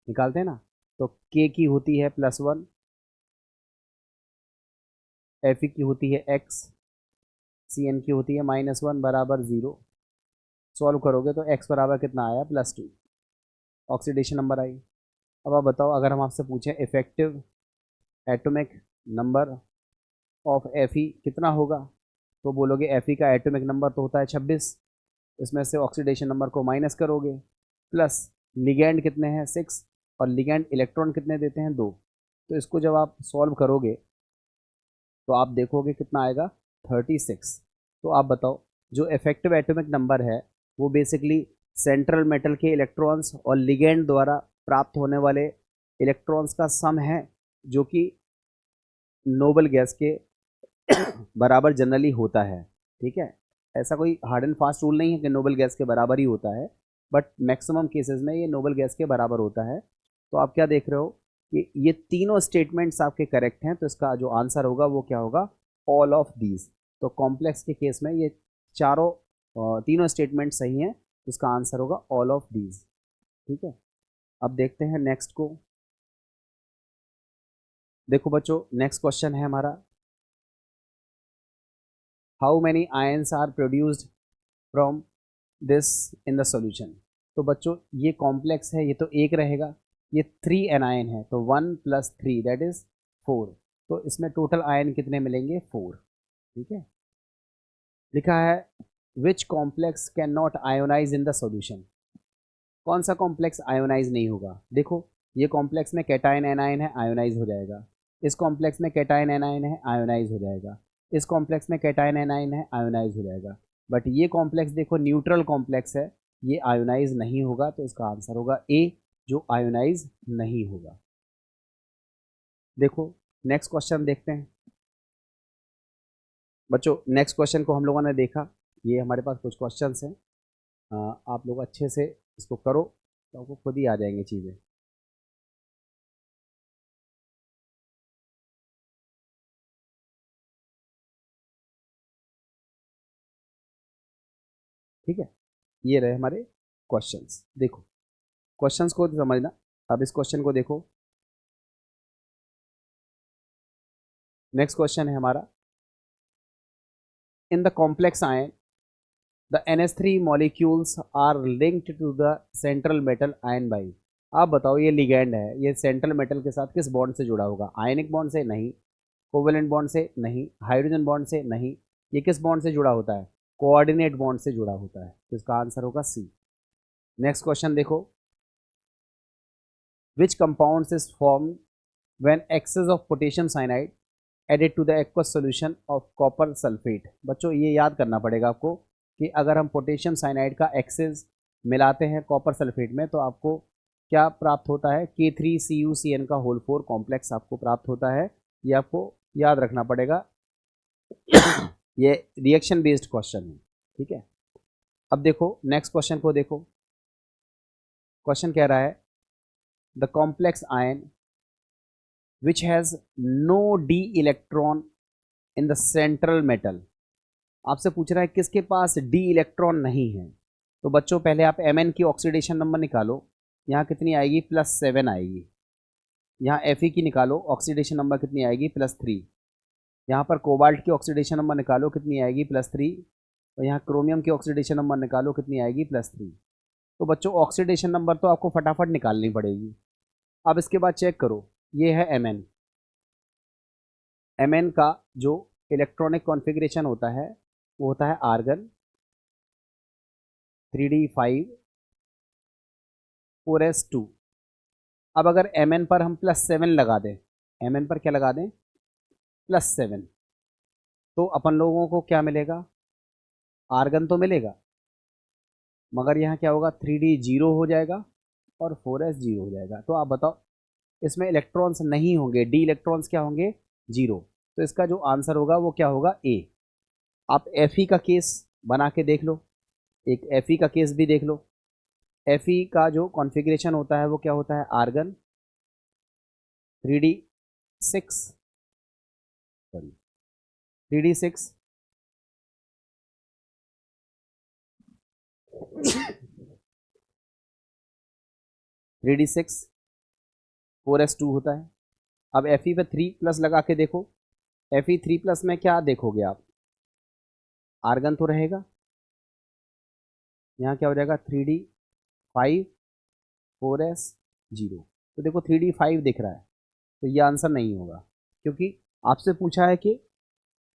निकालते हैं ना। तो K की होती है +1, Fe की होती है x, Cn की होती है -1 बराबर 0। सॉल्व करोगे तो x बराबर कितना आया +2, ऑक्सीडेशन नंबर आई। अब आप बताओ, अगर हम आपसे पूछें effective atomic number of Fe कितना होगा, तो बोलोगे Fe का एटॉमिक नंबर तो होता है 26, इसमें से ऑक्सीडेशन नंबर को माइनस करोगे, प्लस लिगैंड कितने हैं 6, और लिगैंड इलेक्ट्रॉन कितने देते हैं 2। तो इसको जब आप सॉल्व करोगे तो आप देखोगे कितना आएगा 36। तो आप बताओ, जो इफेक्टिव एटॉमिक नंबर है वो बेसिकली सेंट्रल मेटल के इलेक्ट्रॉन्स और लिगैंड द्वारा प्राप्त होने वाले इलेक्ट्रॉन्स का सम है, जो कि नोबल गैस के बराबर जनरली होता है। ठीक है, ऐसा कोई हार्ड एंड फास्ट रूल नहीं है कि नोबल गैस के बराबर ही होता है, बट मैक्सिमम केसेस में ये नोबल गैस के बराबर होता है। तो आप क्या देख रहे हो कि ये तीनों स्टेटमेंट्स आपके करेक्ट हैं, तो इसका जो आंसर होगा वो क्या होगा, ऑल ऑफ दीज। तो कॉम्प्लेक्स के केस में ये चारों तीनों स्टेटमेंट सही हैं, तो इसका आंसर होगा ऑल ऑफ दीज। ठीक है, अब देखते हैं नेक्स्ट को। देखो बच्चों, नेक्स्ट क्वेश्चन है हमारा, how many ions are produced from this in the solution. तो बच्चों ये कॉम्प्लेक्स है, ये तो एक रहेगा, ये 3 एनायन है, तो 1 + 3 दैट इज 4। तो इसमें टोटल आयन कितने मिलेंगे 4। ठीक है, लिखा है which complex can not ionize in the solution. कौन सा कॉम्प्लेक्स आयोनाइज नहीं होगा, देखो ये कॉम्प्लेक्स में कैटायन एनायन है, आयोनाइज हो जाएगा। इस कॉम्प्लेक्स में कैटायन एनायन है, आयोनाइज हो जाएगा। इस कॉम्प्लेक्स में कैटायन एनायन है, आयोनाइज हो जाएगा। बट ये कॉम्प्लेक्स देखो न्यूट्रल कॉम्प्लेक्स है, ये आयोनाइज नहीं होगा, तो इसका आंसर होगा ए, जो आयोनाइज नहीं होगा। देखो नेक्स्ट क्वेश्चन देखते हैं बच्चों। नेक्स्ट क्वेश्चन को हम लोगों ने देखा, ये हमारे पास कुछ क्वेश्चंस हैं, आप लोग अच्छे से इसको करो तो आपको खुद ही आ जाएंगी चीज़ें। ठीक है, ये रहे हमारे क्वेश्चंस। देखो क्वेश्चंस को समझना। अब इस क्वेश्चन को देखो, नेक्स्ट क्वेश्चन है हमारा, in the complex ion the NH3 molecules are linked to the central metal ion by. आप बताओ, ये लिगैंड है, ये सेंट्रल मेटल के साथ किस बॉन्ड से जुड़ा होगा, आयनिक बॉन्ड से नहीं, कोवेलेंट बॉन्ड से नहीं, हाइड्रोजन बॉन्ड से नहीं, ये किस बॉन्ड से जुड़ा होता है, कोऑर्डिनेट बॉन्ड से जुड़ा होता है, तो इसका आंसर होगा सी। नेक्स्ट क्वेश्चन देखो, which compounds is formed when excess of potassium cyanide added to the aqueous solution of copper sulfate। बच्चों ये याद करना पड़ेगा आपको कि अगर हम पोटेशियम साइनाइड का एक्सेस मिलाते हैं कॉपर सल्फेट में, तो आपको क्या प्राप्त होता है, K3CuCN का होल 4 कॉम्प्लेक्स आपको प्राप्त होता है। ये आपको याद रखना पड़ेगा, ये रिएक्शन बेस्ड क्वेश्चन है। ठीक है, अब देखो नेक्स्ट क्वेश्चन को देखो। क्वेश्चन कह रहा है the complex ion which has no d electron in the central metal। आपसे पूछ रहा है किसके पास d इलेक्ट्रॉन नहीं है। तो बच्चों पहले आप Mn की ऑक्सीडेशन नंबर निकालो, यहाँ कितनी आएगी +7 आएगी। यहाँ Fe की निकालो, ऑक्सीडेशन नंबर कितनी आएगी +3। यहाँ पर कोबाल्ट की ऑक्सीडेशन नंबर निकालो, कितनी आएगी, +3। और यहाँ क्रोमियम की ऑक्सीडेशन नंबर निकालो, कितनी आएगी, +3। तो बच्चों ऑक्सीडेशन नंबर तो आपको फटाफट निकालनी पड़ेगी। अब इसके बाद चेक करो, ये है Mn का जो इलेक्ट्रॉनिक कॉन्फ़िगरेशन होता है वो होता है आर्गन 3d5 4s2। अब अगर Mn पर हम +7 लगा दें, Mn पर क्या लगा दें, +7, तो अपन लोगों को क्या मिलेगा, आर्गन तो मिलेगा, मगर यहाँ क्या होगा, 3d 0 हो जाएगा और 4s 0 हो जाएगा। तो आप बताओ, इसमें इलेक्ट्रॉन्स नहीं होंगे, डी इलेक्ट्रॉन्स क्या होंगे, 0। तो इसका जो आंसर होगा वो क्या होगा, ए। आप Fe का केस बना के देख लो, एक Fe का केस भी देख लो। Fe का जो कॉन्फ़िगरेशन होता है वो क्या होता है, argon 3d6, sorry 3d6 3d6 4s2 होता है। अब Fe पे 3+ लगा के देखो, Fe 3+ में क्या देखोगे आप, आर्गन तो रहेगा, यहाँ क्या हो जाएगा, 3d5 4s0। तो देखो 3d5 दिख रहा है, तो ये आंसर नहीं होगा, क्योंकि आपसे पूछा है कि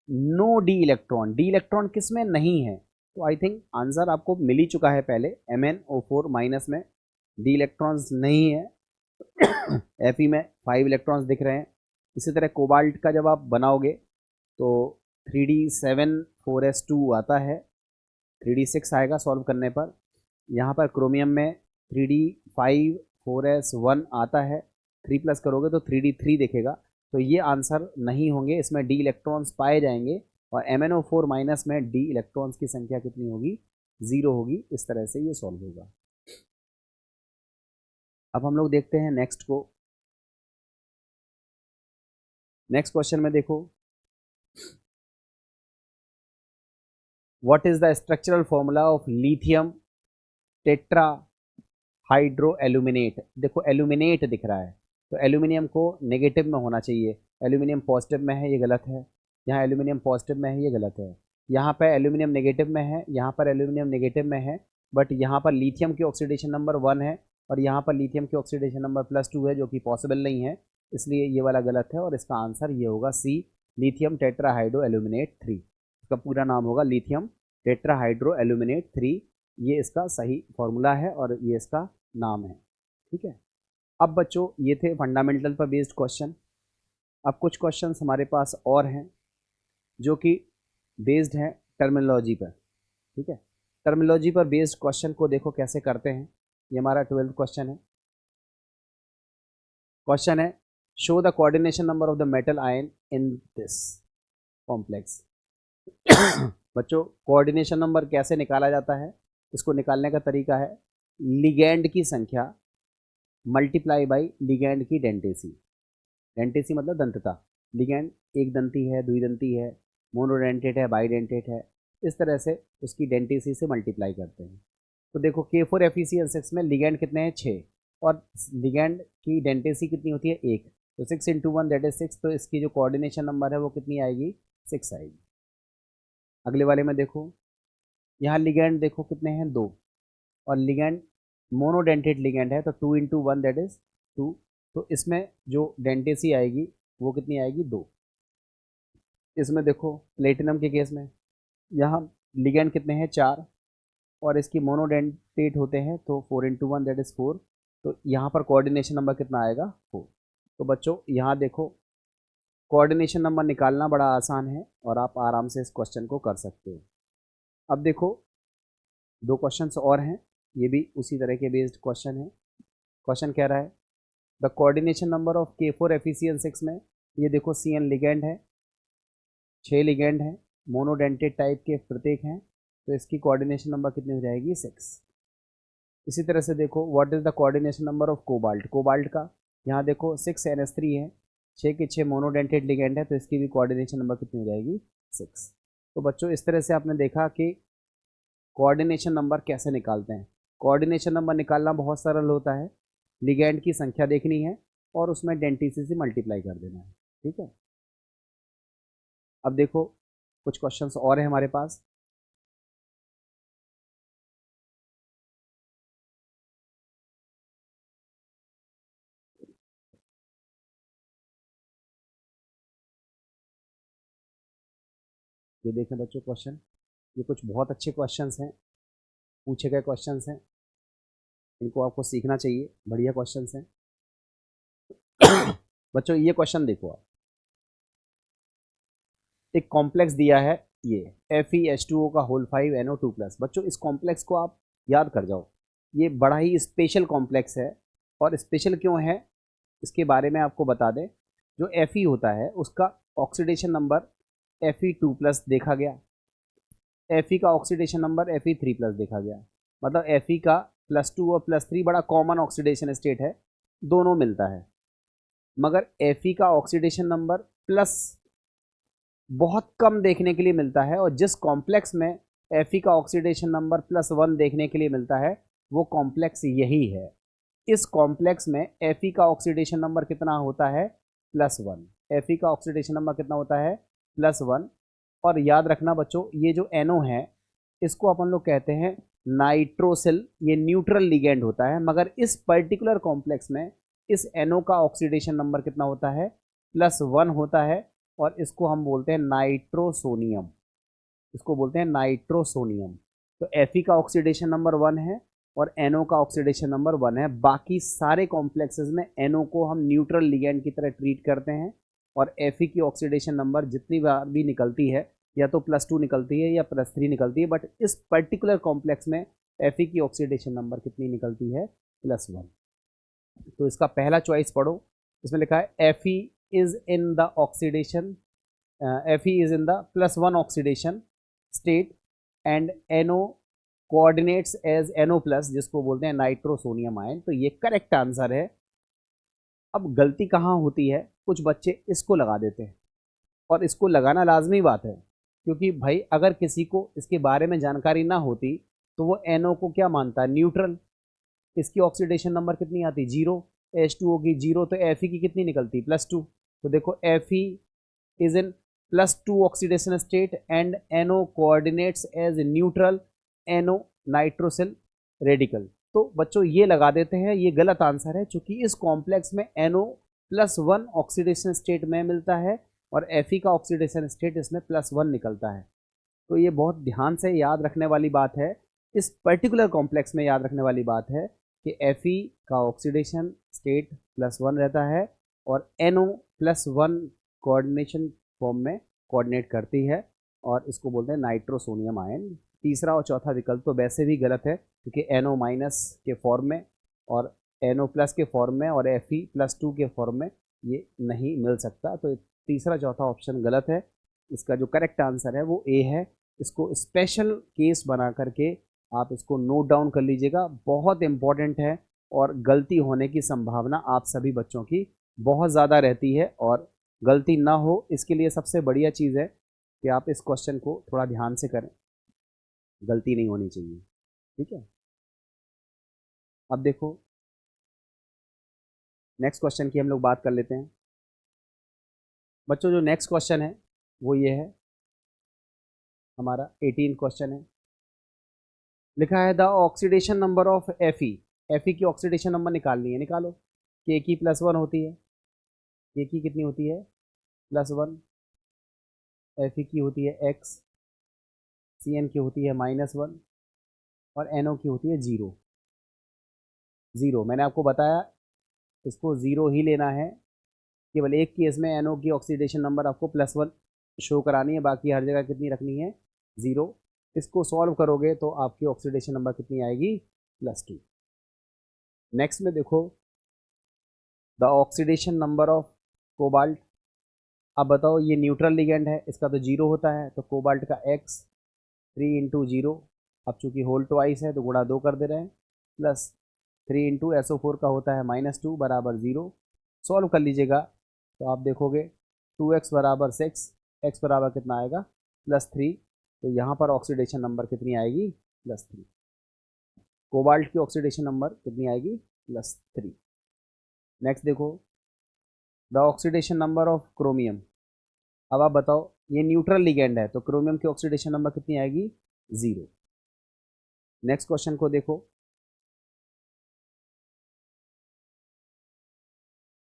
no d electron, d electron किस में नहीं है। तो आई थिंक आंसर आपको मिल ही चुका है पहले, MnO4 माइनस में डी इलेक्ट्रॉन्स नहीं है, Fe में 5 इलेक्ट्रॉन्स दिख रहे हैं। इसी तरह कोबाल्ट का जब आप बनाओगे तो 3d7 4s2 आता है, 3d6 आएगा सॉल्व करने पर। यहाँ पर क्रोमियम में 3d5 4s1 आता है, 3+ करोगे तो 3d3 दिखेगा। तो ये आंसर नहीं होंगे, इसमें डी इलेक्ट्रॉन्स पाए जाएंगे, और MnO4 माइनस में डी इलेक्ट्रॉन्स की संख्या कितनी होगी, 0 होगी। इस तरह से ये सॉल्व होगा। अब हम लोग देखते हैं नेक्स्ट को। नेक्स्ट क्वेश्चन में देखो, what is the structural formula of lithium tetra hydro aluminate. देखो एल्यूमिनेट दिख रहा है, तो एल्यूमिनियम को नेगेटिव में होना चाहिए, एल्यूमिनियम पॉजिटिव में है, ये गलत है। यहाँ एल्यूमिनियम पॉजिटिव में है, ये गलत है। यहाँ पर एल्यूमिनियम नेगेटिव में है, यहाँ पर एल्यूमिनियम नेगेटिव में है, बट यहाँ पर लिथियम की ऑक्सीडेशन नंबर 1 है और यहाँ पर लिथियम की ऑक्सीडेशन नंबर +2 है, जो कि पॉसिबल नहीं है, इसलिए ये वाला गलत है। और इसका आंसर ये होगा सी, लिथियम टेट्राहाइड्रो एल्यूमिनेट 3। इसका पूरा नाम होगा लिथियम टेट्राहाइड्रो एल्यूमिनेट 3, ये इसका सही फॉर्मूला है और ये इसका नाम है। ठीक है। अब बच्चों ये थे फंडामेंटल पर बेस्ड क्वेश्चन। अब कुछ क्वेश्चंस हमारे पास और हैं जो कि बेस्ड हैं टर्मिनोलॉजी पर। ठीक है, टर्मिनोलॉजी पर बेस्ड क्वेश्चन को देखो कैसे करते हैं। ये हमारा 12th क्वेश्चन है। क्वेश्चन है, show the coordination number of the metal ion in this complex. बच्चों कोऑर्डिनेशन नंबर कैसे निकाला जाता है, इसको निकालने का तरीका है लिगैंड की संख्या मल्टीप्लाई बाई लिगैंड की डेंटेसी। डेंटेसी मतलब दंतता। लिगैंड एक दंती है, द्विदंती है, मोनोडेंटेट है, बाईडेंटेट है, इस तरह से उसकी डेंटेसी से मल्टीप्लाई करते हैं। तो देखो K4FeCl6 में लिगैंड कितने हैं, 6, और लिगैंड की डेंटेसी कितनी होती है, 1, तो 6 × 1 दैट इज 6। तो इसकी जो कोऑर्डिनेशन नंबर है वो कितनी आएगी, 6 आएगी। अगले वाले में देखो, यहाँ लिगैंड देखो कितने हैं, 2, और लिगैंड मोनोडेंटेट लिगैंड है, तो 2 × 1 दैट इज 2। तो इसमें जो डेंटेसी आएगी वो कितनी आएगी, 2। इसमें देखो प्लेटिनम के केस में यहाँ लिगैंड कितने हैं, 4, और इसकी मोनोडेंटेट होते हैं, तो 4 × 1 दैट इज 4। तो यहाँ पर कोऑर्डिनेशन नंबर कितना आएगा, 4। तो बच्चों यहाँ देखो कोऑर्डिनेशन नंबर निकालना बड़ा आसान है और आप आराम से इस क्वेश्चन को कर सकते हो। अब देखो 2 क्वेश्चंस और हैं, ये भी उसी तरह के बेस्ड क्वेश्चन है। क्वेश्चन कह रहा है the coordination number of K4FeCl6 में, ये देखो CN लिगैंड है, 6 लिगैंड हैं, मोनोडेंटेट टाइप के प्रत्येक हैं, तो इसकी कोऑर्डिनेशन नंबर कितनी हो जाएगी, 6। इसी तरह से देखो what is the coordination number of cobalt. Cobalt का यहाँ देखो 6NH3 है, 6 के 6 मोनोडेंटेट लिगैंड है, तो इसकी भी कोऑर्डिनेशन नंबर कितनी हो जाएगी, 6। तो बच्चों इस तरह से आपने देखा कि कोऑर्डिनेशन नंबर कैसे निकालते हैं। कोऑर्डिनेशन नंबर निकालना बहुत सरल होता है, लिगैंड की संख्या देखनी है और उसमें डेंटेसी से मल्टीप्लाई कर देना है। ठीक है। अब देखो कुछ क्वेश्चंस और हैं हमारे पास। ये देखें बच्चों क्वेश्चन, ये कुछ बहुत अच्छे क्वेश्चंस हैं, पूछे गए क्वेश्चंस हैं, इनको आपको सीखना चाहिए, बढ़िया क्वेश्चंस हैं। बच्चों ये क्वेश्चन देखो आप, एक कॉम्प्लेक्स दिया है ये FeH2O का होल 5NO2+। बच्चों इस कॉम्प्लेक्स को आप याद कर जाओ, ये बड़ा ही स्पेशल कॉम्प्लेक्स है। और स्पेशल क्यों है इसके बारे में आपको बता दें। जो Fe होता है उसका ऑक्सीडेशन नंबर Fe2+ देखा गया, Fe का ऑक्सीडेशन नंबर Fe3+ देखा गया। मतलब Fe का +2 और +3 बड़ा कॉमन ऑक्सीडेशन स्टेट है, दोनों मिलता है। मगर Fe का ऑक्सीडेशन नंबर प्लस बहुत कम देखने के लिए मिलता है, और जिस कॉम्प्लेक्स में Fe का ऑक्सीडेशन नंबर +1 देखने के लिए मिलता है वो कॉम्प्लेक्स यही है। इस कॉम्प्लेक्स में Fe का ऑक्सीडेशन नंबर कितना होता है? +1। Fe का ऑक्सीडेशन नंबर कितना होता है? +1। और याद रखना बच्चों, ये जो NO है इसको अपन लोग कहते हैं नाइट्रोसिल, ये न्यूट्रल लिगेंड होता है। मगर इस पर्टिकुलर कॉम्प्लेक्स में इस NO का ऑक्सीडेशन नंबर कितना होता है? +1 होता है, और इसको हम बोलते हैं नाइट्रोसोनियम, इसको बोलते हैं नाइट्रोसोनियम। तो Fe का ऑक्सीडेशन नंबर 1 है और NO का ऑक्सीडेशन नंबर 1 है। बाकी सारे कॉम्प्लेक्सेस में NO को हम न्यूट्रल लिगेंड की तरह ट्रीट करते हैं, और Fe की ऑक्सीडेशन नंबर जितनी बार भी निकलती है या तो +2 निकलती है या +3 निकलती है, बट इस पर्टिकुलर कॉम्प्लेक्स में Fe की ऑक्सीडेशन नंबर कितनी निकलती है? +1। तो इसका पहला चॉइस पढ़ो, इसमें लिखा है Fe is in the oxidation, Fe is in the +1 oxidation state and NO coordinates as NO+, जिसको बोलते हैं नाइट्रोसोनियम आयन। तो ये करेक्ट आंसर है। अब गलती कहाँ होती है, कुछ बच्चे इसको लगा देते हैं, और इसको लगाना लाजमी बात है, क्योंकि भाई अगर किसी को इसके बारे में जानकारी ना होती तो वो NO को क्या मानता है? न्यूट्रल। इसकी ऑक्सीडेशन नंबर कितनी आती? 0। H2O की 0, तो Fe की कितनी निकलती? +2। तो देखो Fe is in +2 oxidation state and NO coordinates as neutral NO nitrosyl radical. तो बच्चों ये लगा देते हैं, ये गलत आंसर है, क्योंकि इस कॉम्प्लेक्स में NO+1 ऑक्सीडेशन स्टेट में मिलता है और Fe का ऑक्सीडेशन स्टेट इसमें +1 निकलता है। तो ये बहुत ध्यान से याद रखने वाली बात है, इस पर्टिकुलर कॉम्प्लेक्स में याद रखने वाली बात है कि Fe का ऑक्सीडेशन स्टेट +1 रहता है और NO+1 कोऑर्डिनेशन फॉर्म में कोऑर्डिनेट करती है, और इसको बोलते हैं नाइट्रोसोनियम आयन। तीसरा और चौथा विकल्प तो वैसे भी गलत है, क्योंकि NO- के फॉर्म में और NO+ के फॉर्म में और Fe+2 के फॉर्म में ये नहीं मिल सकता। तो तीसरा चौथा ऑप्शन गलत है। इसका जो करेक्ट आंसर है वो ए है। इसको स्पेशल केस बना करके आप इसको नोट डाउन कर लीजिएगा, बहुत इंपॉर्टेंट है, और गलती होने की संभावना आप सभी बच्चों की बहुत ज़्यादा रहती है, और गलती ना हो इसके लिए सबसे बढ़िया चीज़ है कि आप इस क्वेश्चन को थोड़ा ध्यान से करें, गलती नहीं होनी चाहिए। ठीक है, अब देखो नेक्स्ट क्वेश्चन की हम लोग बात कर लेते हैं। बच्चों जो नेक्स्ट क्वेश्चन है वो ये है, हमारा 18 क्वेश्चन है। लिखा है the oxidation number of Fe की ऑक्सीडेशन नंबर निकालनी है, निकालो। K की +1 होती है, K की कितनी होती है? +1। Fe की होती है x, Cn की होती है -1, और NO की होती है 0। 0 मैंने आपको बताया, इसको 0 ही लेना है। केवल एक केस में NO की ऑक्सीडेशन नंबर आपको +1 शो करानी है, बाकी हर जगह कितनी रखनी है? 0। इसको सॉल्व करोगे तो आपकी ऑक्सीडेशन नंबर कितनी आएगी? +2। नेक्स्ट में देखो the oxidation number of cobalt. अब बताओ, ये न्यूट्रल लिगेंड है, इसका तो 0 होता है, तो कोबाल्ट का x 3 इंटू 0, अब चूंकि होल ट्वाइस है तो गुणा 2 कर दे रहे हैं, प्लस 3 इंटू SO4 का होता है -2 बराबर 0। सॉल्व कर लीजिएगा तो आप देखोगे 2x बराबर 6, x बराबर कितना आएगा? +3। तो यहाँ पर ऑक्सीडेशन नंबर कितनी आएगी? +3। कोबाल्ट की ऑक्सीडेशन नंबर कितनी आएगी? +3। नेक्स्ट देखो the oxidation number of chromium. अब आप बताओ, ये न्यूट्रल लिगेंड है तो क्रोमियम की ऑक्सीडेशन नंबर कितनी आएगी? 0। नेक्स्ट क्वेश्चन को देखो।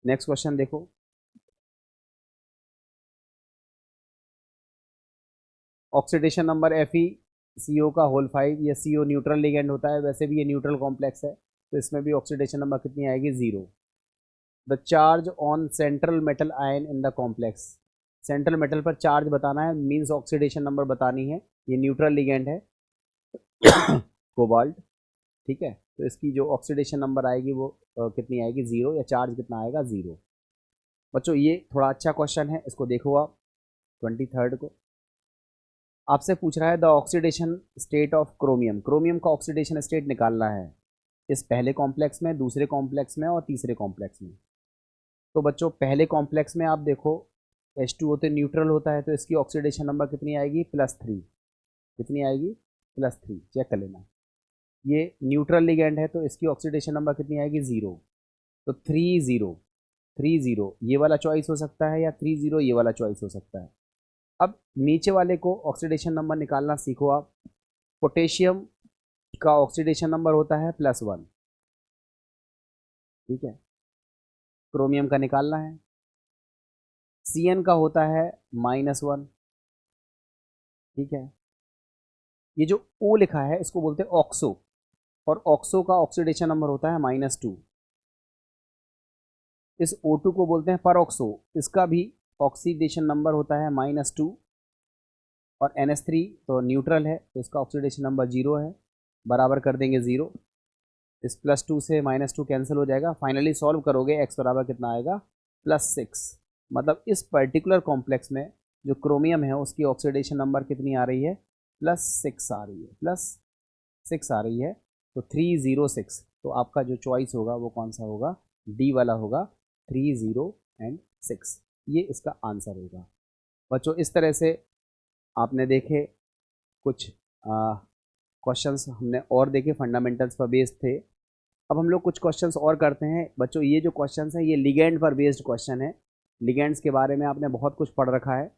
नेक्स्ट क्वेश्चन देखो, ऑक्सीडेशन नंबर FeCO का होल 5, ये CO न्यूट्रल लिगेंड होता है, वैसे भी ये न्यूट्रल कॉम्प्लेक्स है, तो इसमें भी ऑक्सीडेशन नंबर कितनी आएगी? 0। The charge on central metal ion in the complex, central metal पर चार्ज बताना है, मीन्स ऑक्सीडेशन नंबर बतानी है। ये न्यूट्रल लिगेंड है कोबाल्ट, ठीक है, तो इसकी जो ऑक्सीडेशन नंबर आएगी वो कितनी आएगी? 0, या चार्ज कितना आएगा? 0। बच्चों ये थोड़ा अच्छा क्वेश्चन है, इसको देखो आप 23rd को। आपसे पूछ रहा है the oxidation state of chromium, chromium का ऑक्सीडेशन स्टेट निकालना है इस पहले कॉम्प्लेक्स में, दूसरे कॉम्प्लेक्स में और तीसरे कॉम्प्लेक्स में। तो बच्चों पहले कॉम्प्लेक्स में आप देखो H2O तो न्यूट्रल होता है, तो इसकी ऑक्सीडेशन नंबर कितनी आएगी? +3। कितनी आएगी? +3, चेक कर लेना। ये न्यूट्रल लिगेंड है तो इसकी ऑक्सीडेशन नंबर कितनी आएगी? 0। तो 30, 30 ये वाला चॉइस हो सकता है, या 30 ये वाला चॉइस हो सकता है। अब नीचे वाले को ऑक्सीडेशन नंबर निकालना सीखो आप। पोटेशियम का ऑक्सीडेशन नंबर होता है +1, ठीक है, क्रोमियम का निकालना है। Cn का होता है -1, ठीक है। ये जो O लिखा है इसको बोलते हैं ऑक्सो, और ऑक्सो का ऑक्सीडेशन नंबर होता है -2। इस O2 को बोलते हैं परऑक्सो, इसका भी ऑक्सीडेशन नंबर होता है -2। और NH3 तो न्यूट्रल है तो इसका ऑक्सीडेशन नंबर 0 है, बराबर कर देंगे 0। इस +2 से -2 कैंसिल हो जाएगा, फाइनली सॉल्व करोगे x बराबर कितना आएगा? +6। मतलब इस पर्टिकुलर कॉम्प्लेक्स में जो क्रोमियम है उसकी ऑक्सीडेशन नंबर कितनी आ रही है? +6 आ रही है, +6 आ रही है। तो 306, तो आपका जो चॉइस होगा वो कौन सा होगा? डी वाला होगा, 3 0 और 6, ये इसका आंसर होगा। बच्चों इस तरह से आपने देखे कुछ क्वेश्चंस, हमने और देखे, फंडामेंटल्स पर बेस्ड थे। अब हम लोग कुछ क्वेश्चंस और करते हैं। बच्चों ये जो क्वेश्चंस हैं ये लिगेंड पर बेस्ड क्वेश्चन है। लिगेंड्स के बारे में आपने बहुत कुछ पढ़ रखा है,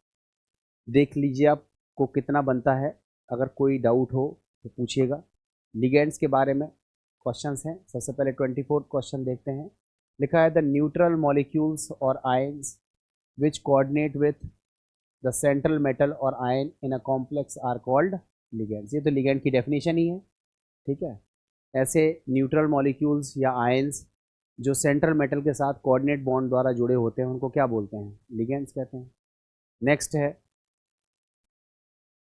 देख लीजिए आपको कितना बनता है, अगर कोई डाउट हो तो पूछिएगा। लिगेंड्स के बारे में क्वेश्चंस हैं। सबसे पहले 24th क्वेश्चन देखते हैं। लिखा है द न्यूट्रल मॉलिक्यूल्स और ions which coordinate with the central metal और ion in a complex are called ligands. ये तो लिगेंड की डेफिनेशन ही है, ठीक है। ऐसे न्यूट्रल मॉलिक्यूल्स या आयंस जो सेंट्रल मेटल के साथ कोऑर्डिनेट बॉन्ड द्वारा जुड़े होते हैं उनको क्या बोलते हैं? लिगेंड्स कहते हैं। नेक्स्ट है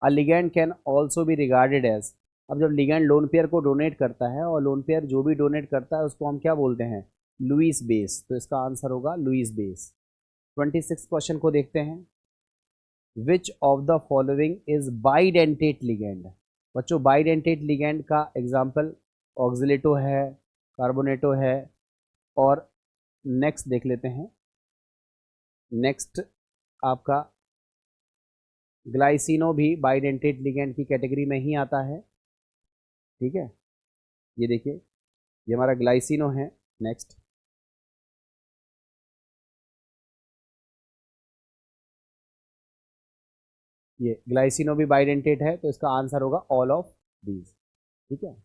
a ligand can also be regarded as, अब जब लिगेंड लोन पेयर को डोनेट करता है और लोन पेयर जो भी डोनेट करता है उसको हम क्या बोलते हैं? लुईस बेस, तो इसका आंसर होगा लुईस बेस। 26 क्वेश्चन को देखते हैं। Which of the following is bidentate ligand. बच्चों बाइडेंटेट लिगेंड का एग्जाम्पल ऑक्सिलेटो है, कार्बोनेटो है, और नेक्स्ट देख लेते हैं। नेक्स्ट आपका ग्लाइसिनो भी बाइडेंटेट लिगेंड की कैटेगरी में ही आता है, ठीक है। ये देखिए, ये हमारा ग्लाइसिनो है। नेक्स्ट ये ग्लाइसिनो भी बाइडेंटेट है, तो इसका आंसर होगा ऑल ऑफ दीज, ठीक है।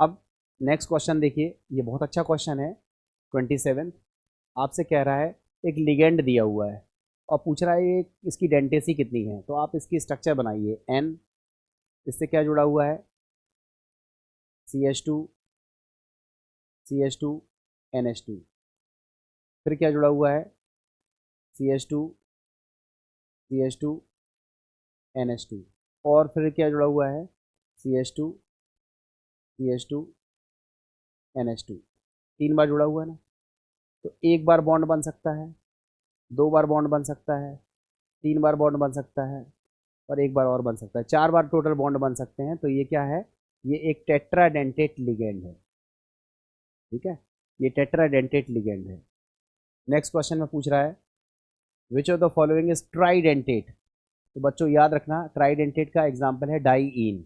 अब नेक्स्ट क्वेश्चन देखिए, ये बहुत अच्छा क्वेश्चन है। 27 आपसे कह रहा है एक लिगेंड दिया हुआ है और पूछ रहा है ये इसकी डेंटेसी कितनी है, तो आप इसकी स्ट्रक्चर बनाइए। N, इससे क्या जुड़ा हुआ है? CH2, CH2, NH2, फिर क्या जुड़ा हुआ है? CH2, CH2, NH2, और फिर क्या जुड़ा हुआ है? CH2, CH2, NH2, 3 बार जुड़ा हुआ है ना। तो एक बार बॉन्ड बन सकता है, 2 बार बॉन्ड बन सकता है, 3 बार बॉन्ड बन सकता है, और एक बार और बन सकता है। 4 बार टोटल बॉन्ड बन सकते हैं। तो ये क्या है? ये एक टेट्राडेंटेट लिगेंड है, ठीक है। ये टेट्राडेंटेट लिगेंड है। नेक्स्ट क्वेश्चन में पूछ रहा है which of the following is tridentate. तो बच्चों याद रखना, ट्राइडेंटेट का एग्जाम्पल है डाईइन।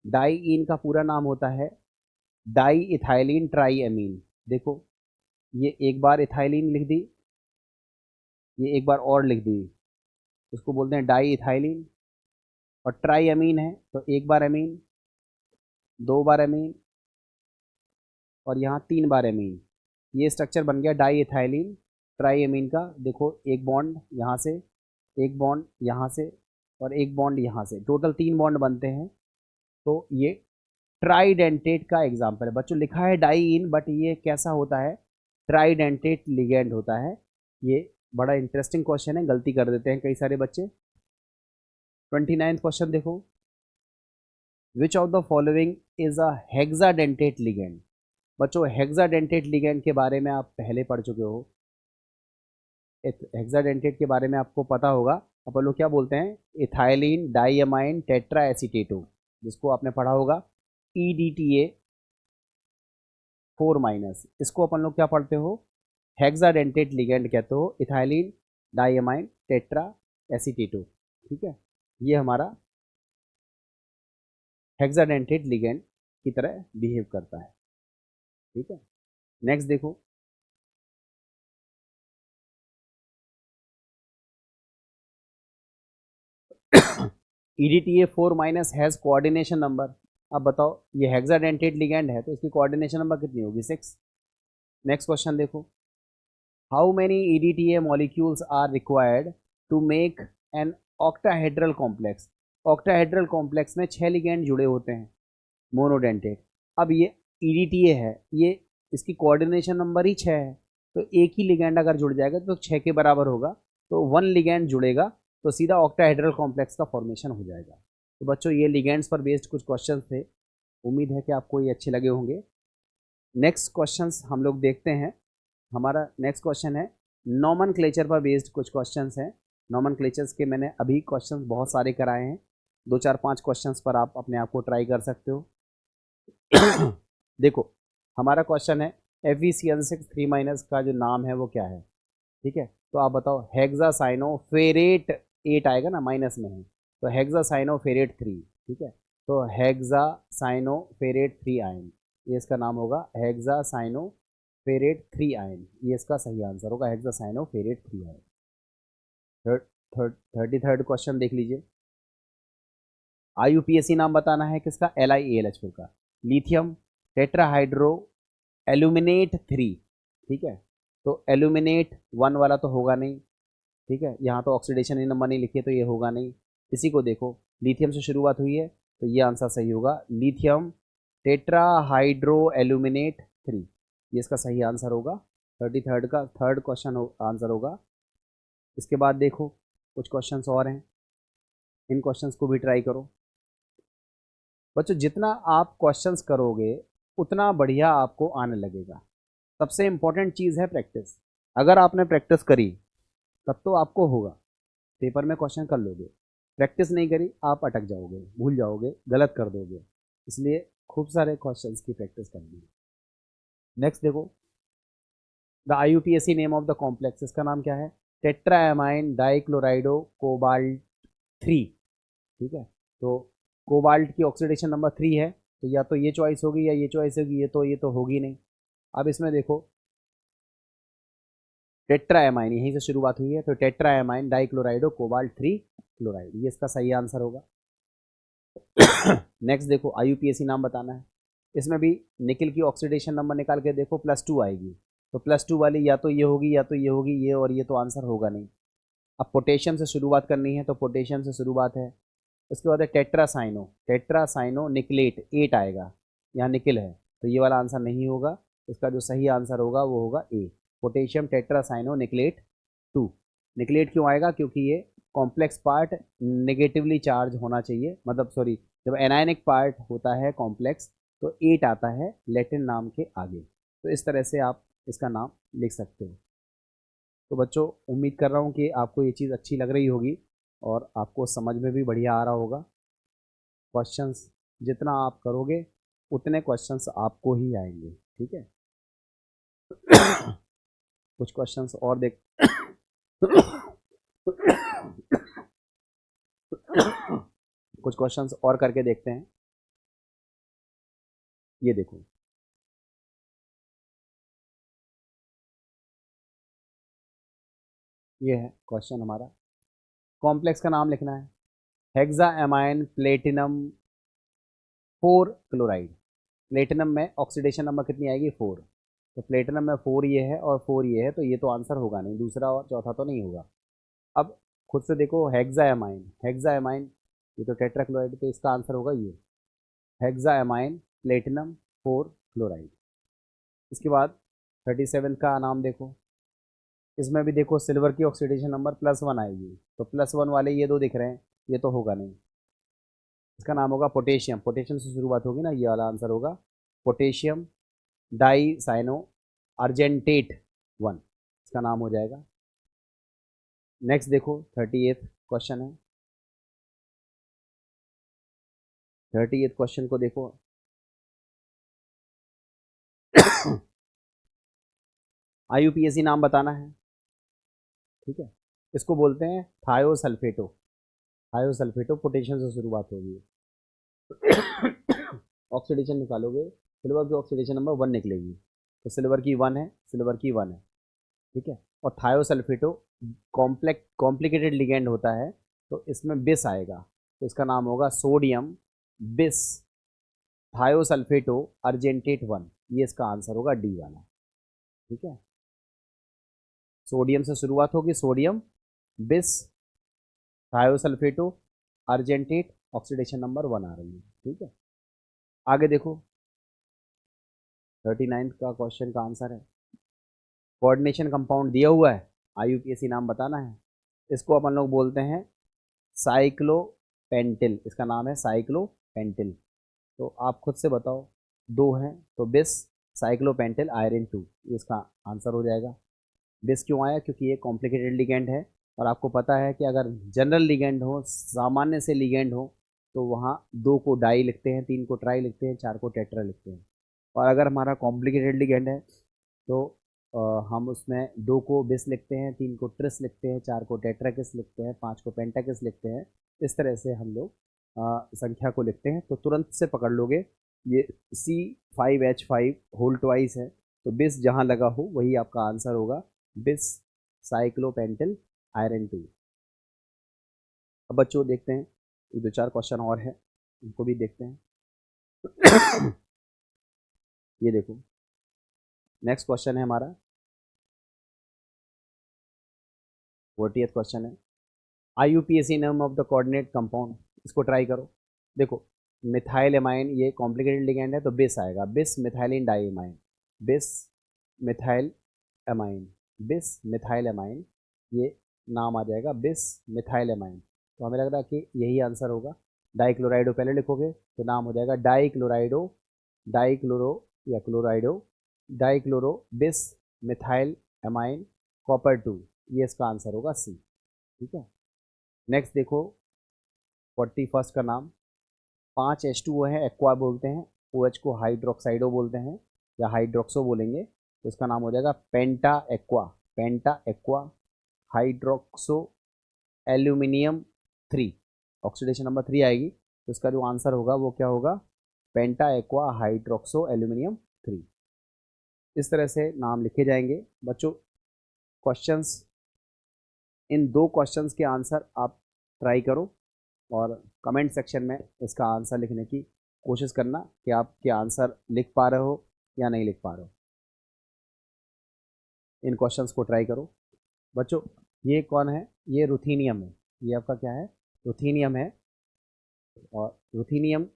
डाईइन का पूरा नाम होता है डाई इथाइलिन ट्राईएमीन। देखो, ये एक बार इथाइलिन लिख दी, ये एक बार और लिख दी, उसको बोलते हैं डाई इथाइलिन। और ट्राई अमीन है तो एक बार अमीन, दो बार अमीन, और यहाँ तीन बार अमीन। ये स्ट्रक्चर बन गया डाई इथाइलिन ट्राई अमीन का। देखो एक बॉन्ड यहाँ से, एक बॉन्ड यहाँ से, और एक बॉन्ड यहाँ से, टोटल तीन बॉन्ड बनते हैं। तो ये ट्राइडेंटेट का एग्जाम्पल है बच्चों। लिखा है डाई इन, बट ये कैसा होता है, ट्राइडेंटेट लिगेंड होता है। ये बड़ा इंटरेस्टिंग क्वेश्चन है, गलती कर देते हैं कई सारे बच्चे। 29 क्वेश्चन देखो, which of the following is a hexadentate ligand. बच्चों हेक्साडेंटेट लिगेंड के बारे में आप पहले पढ़ चुके हो। हेक्साडेंटेट के बारे में आपको पता होगा। अपन लोग क्या बोलते हैं, इथाइलिन डाइअमाइन टेट्रा एसीटेटो, जिसको आपने पढ़ा होगा EDTA 4-। इसको अपन लोग क्या पढ़ते हो, हेक्साडेंटेट लिगेंड कहते हो, इथाइलिन डाइअमाइन टेट्रा एसीटेटो। ठीक है, ये हमारा हेक्साडेंटेट लिगेंड की तरह बिहेव करता है। ठीक है, नेक्स्ट देखो, EDTA 4- हैज कोऑर्डिनेशन नंबर। अब बताओ, ये हेक्साडेंटेट लिगेंड है तो इसकी कोऑर्डिनेशन नंबर कितनी होगी, 6। नेक्स्ट क्वेश्चन देखो, how many EDTA molecules are required to make an octahedral complex. Octahedral complex में 6 लिगेंड जुड़े होते हैं, मोनोडेंटेट। अब ये EDTA है, ये इसकी कोऑर्डिनेशन नंबर ही 6 है, तो एक ही लिगेंड अगर जुड़ जाएगा तो 6 के बराबर होगा, तो 1 लिगेंड जुड़ेगा तो सीधा ऑक्टाहेड्रल कॉम्प्लेक्स का फॉर्मेशन हो जाएगा। तो बच्चों ये लिगेंड्स पर बेस्ड कुछ क्वेश्चंस थे, उम्मीद है कि आपको ये अच्छे लगे होंगे। नेक्स्ट क्वेश्चंस हम लोग देखते हैं। हमारा नेक्स्ट क्वेश्चन है नॉमनक्लेचर पर बेस्ड कुछ क्वेश्चंस हैं। नॉमनक्लेचर्स के मैंने अभी क्वेश्चंस बहुत सारे कराए हैं, 2 4 5 क्वेश्चंस पर आप अपने आप को ट्राई कर सकते हो। देखो हमारा क्वेश्चन है FeCl6 3- का जो नाम है वो क्या है। ठीक है, तो आप बताओ, हेक्सासाइनोफेरेट 8 आएगा ना, माइनस में है, तो हेक्सासाइनोफेरेट 3। ठीक है, तो हेक्सासाइनोफेरेट 3 आयन, ये इसका नाम होगा हेक्सासाइनोफेरेट 3 आयन, ये इसका सही आंसर होगा, hexacyanoferrate 3 ion. Third third 33rd question देख लीजिए, IUPAC नाम बताना है किसका, LiAlH4 का, लिथियम टेट्राहाइड्रो एल्यूमिनेट 3। ठीक है, तो एल्यूमिनेट 1 वाला तो होगा नहीं। ठीक है, यहाँ तो ऑक्सीडेशन नंबर नहीं लिखे तो ये होगा नहीं। इसी को देखो, लिथियम से शुरुआत हुई है तो ये आंसर सही होगा, लिथियम टेट्राहाइड्रो एल्यूमिनेट 3, ये इसका सही आंसर होगा। 33rd का थर्ड क्वेश्चन आंसर होगा। इसके बाद देखो कुछ क्वेश्चंस और हैं, इन क्वेश्चंस को भी ट्राई करो। बच्चों जितना आप क्वेश्चंस करोगे उतना बढ़िया आपको आने लगेगा। सबसे इंपॉर्टेंट चीज़ है प्रैक्टिस। अगर आपने प्रैक्टिस करी तब तो आपको होगा, पेपर में क्वेश्चन कर लोगे। प्रैक्टिस नहीं करी आप अटक जाओगे, भूल जाओगे, गलत कर दोगे। इसलिए खूब सारे क्वेश्चंस की प्रैक्टिस करनी है। नेक्स्ट देखो, the IUPAC name of the complex, इसका नाम क्या है, टेट्राएमाइन डाइक्लोराइडो कोबाल्ट 3। ठीक है, तो कोबाल्ट की ऑक्सीडेशन नंबर 3 है, तो या तो ये चॉइस होगी या ये चॉइस होगी, ये तो होगी नहीं। अब इसमें देखो, टेट्राएमाइन यहीं से शुरुआत हुई है, तो टेट्राएमाइन डाइक्लोराइडो कोबाल्ट 3 क्लोराइड, ये इसका सही आंसर होगा। नेक्स्ट देखो, IUPAC नाम बताना है। इसमें भी निकल की ऑक्सीडेशन नंबर निकाल के देखो, +2 आएगी, तो +2 वाली या तो ये होगी या तो ये होगी, ये और ये तो आंसर होगा नहीं। अब पोटेशियम से शुरुआत करनी है तो पोटेशियम से शुरुआत है। उसके बाद है टेट्रासाइनो, टेट्रासाइनो निकलेट 8 आएगा, यहाँ निकल है तो ये वाला आंसर नहीं होगा। इसका जो सही आंसर होगा वो होगा ए, पोटेशियम टेट्रासाइनो निकलेट 2। निकलेट क्यों आएगा, क्योंकि ये कॉम्प्लेक्स पार्ट नेगेटिवली चार्ज होना चाहिए, मतलब सॉरी, जब एनायनिक पार्ट होता है कॉम्प्लेक्स तो 8 आता है लैटिन नाम के आगे। तो इस तरह से आप इसका नाम लिख सकते हो। तो बच्चों उम्मीद कर रहा हूँ कि आपको ये चीज़ अच्छी लग रही होगी और आपको समझ में भी बढ़िया आ रहा होगा। क्वेश्चंस जितना आप करोगे उतने क्वेश्चंस आपको ही आएंगे। ठीक है, कुछ क्वेश्चंस और देख कुछ क्वेश्चंस और करके देखते हैं। ये देखो, ये है क्वेश्चन हमारा, कॉम्प्लेक्स का नाम लिखना है, हेक्साएमाइन प्लेटिनम 4 क्लोराइड। प्लेटिनम में ऑक्सीडेशन नंबर कितनी आएगी 4, तो प्लेटिनम में 4 ये है और 4 ये है, तो ये तो आंसर होगा नहीं, दूसरा और चौथा तो नहीं होगा। अब खुद से देखो, हेक्साएमाइन, हेक्साएमाइन ये तो टेट्राक्लोराइड, तो इसका आंसर होगा ये हेक्साएमाइन प्लेटिनम 4 क्लोराइड। इसके बाद 37 का नाम देखो, इसमें भी देखो सिल्वर की ऑक्सीडेशन नंबर +1 आएगी, तो +1 वाले ये दो दिख रहे हैं, ये तो होगा नहीं। इसका नाम होगा पोटेशियम, पोटेशियम से शुरुआत होगी ना, ये वाला आंसर होगा पोटेशियम डाई साइनो अर्जेंटेट 1, इसका नाम हो जाएगा। नेक्स्ट देखो 38 क्वेश्चन है, 38 क्वेश्चन को देखो। IUPAC नाम बताना है, ठीक है। इसको बोलते हैं थायोसल्फेटो, थायोसल्फेटो पोटेशियम से शुरुआत होगी। ऑक्सीडेशन निकालोगे, सिल्वर की ऑक्सीडेशन नंबर 1 निकलेगी, तो सिल्वर की 1 है, सिल्वर की 1 है, ठीक है। और थायोसल्फेटो कॉम्प्लिकेटेड लिगेंड होता है, तो इसमें बिस आएगा, तो इसका नाम होगा सोडियम बिस थायोसल्फेटो अर्जेंटेट 1, ये इसका आंसर होगा डी वाला, ठीक है। सोडियम से शुरुआत होगी, सोडियम बिस थायोसल्फेटो अर्जेंटेट, ऑक्सीडेशन नंबर 1 आ रही है, ठीक है। आगे देखो 39 का क्वेश्चन का आंसर है, कोऑर्डिनेशन कंपाउंड दिया हुआ है, IUPAC नाम बताना है। इसको अपन लोग बोलते हैं साइक्लोपेंटिल, इसका नाम है साइक्लोपेंटिल। तो आप खुद से बताओ, दो हैं तो बिस साइक्लोपेंटिल आयरन 2, ये इसका आंसर हो जाएगा। बिस क्यों आया, क्योंकि ये कॉम्प्लिकेटेड लिगेंड है, और आपको पता है कि अगर जनरल लिगेंड हो, सामान्य से लिगेंड हो, तो वहाँ 2 को डाई लिखते हैं, 3 को ट्राई लिखते हैं, 4 को टेट्रा लिखते हैं। और अगर हमारा कॉम्प्लिकेटेड लिगेंड है तो हम उसमें 2 को बिस लिखते हैं, 3 को ट्रिस लिखते हैं, 4 को टेट्राकिस लिखते हैं, 5 को पेंटाकिस लिखते हैं। इस तरह से हम लोग संख्या को लिखते हैं, तो तुरंत से पकड़ लोगे ये C5H5 होल ट्वाइस है, तो बिस जहाँ लगा हो वही आपका आंसर होगा, बिस साइक्लोपेंटिल आयरन 2। अब बच्चों देखते हैं, ये 2-4 क्वेश्चन और है, उनको भी देखते हैं। ये देखो नेक्स्ट क्वेश्चन है हमारा 40th क्वेश्चन है, IUPAC name of the coordinate compound, इसको ट्राई करो। देखो मिथाइल एमाइन, ये कॉम्प्लिकेटेड लिगेंड है, तो बिस आएगा, बिस मिथाइलिन डाइमाइन, बिस मिथाइल एमाइन, बिस मिथाइल एमाइन, ये नाम आ जाएगा बिस मिथाइल एमाइन। तो हमें लग रहा है कि यही आंसर होगा। डाइक्लोराइडो पहले लिखोगे तो नाम हो जाएगा डाइक्लोराइडो, डाइक्लोरो या क्लोराइडो, डाइक्लोरो बिस मिथाइल एमाइन कॉपर 2, ये इसका आंसर होगा सी, ठीक है। नेक्स्ट देखो 41 का नाम, 5H2O है, एक्वा बोलते हैं, OH को हाइड्रोक्साइडो बोलते हैं या हाइड्रोक्सो बोलेंगे, तो इसका नाम हो जाएगा pentaaqua, pentaaqua hydroxo aluminium 3, oxidation number 3 आएगी, तो इसका जो आंसर होगा वो क्या होगा, पेंटा एक्वा हाइड्रोक्सो एल्यूमिनियम 3। इस तरह से नाम लिखे जाएंगे बच्चों। क्वेश्चंस, इन 2 क्वेश्चंस के आंसर आप ट्राई करो और कमेंट सेक्शन में इसका आंसर लिखने की कोशिश करना कि आप क्या आंसर लिख पा रहे हो या नहीं लिख पा रहे हो। इन क्वेश्चंस को ट्राई करो बच्चों। ये कौन है, ये रुथीनियम है, ये आपका क्या है, रुथीनियम है, और रुथीनियम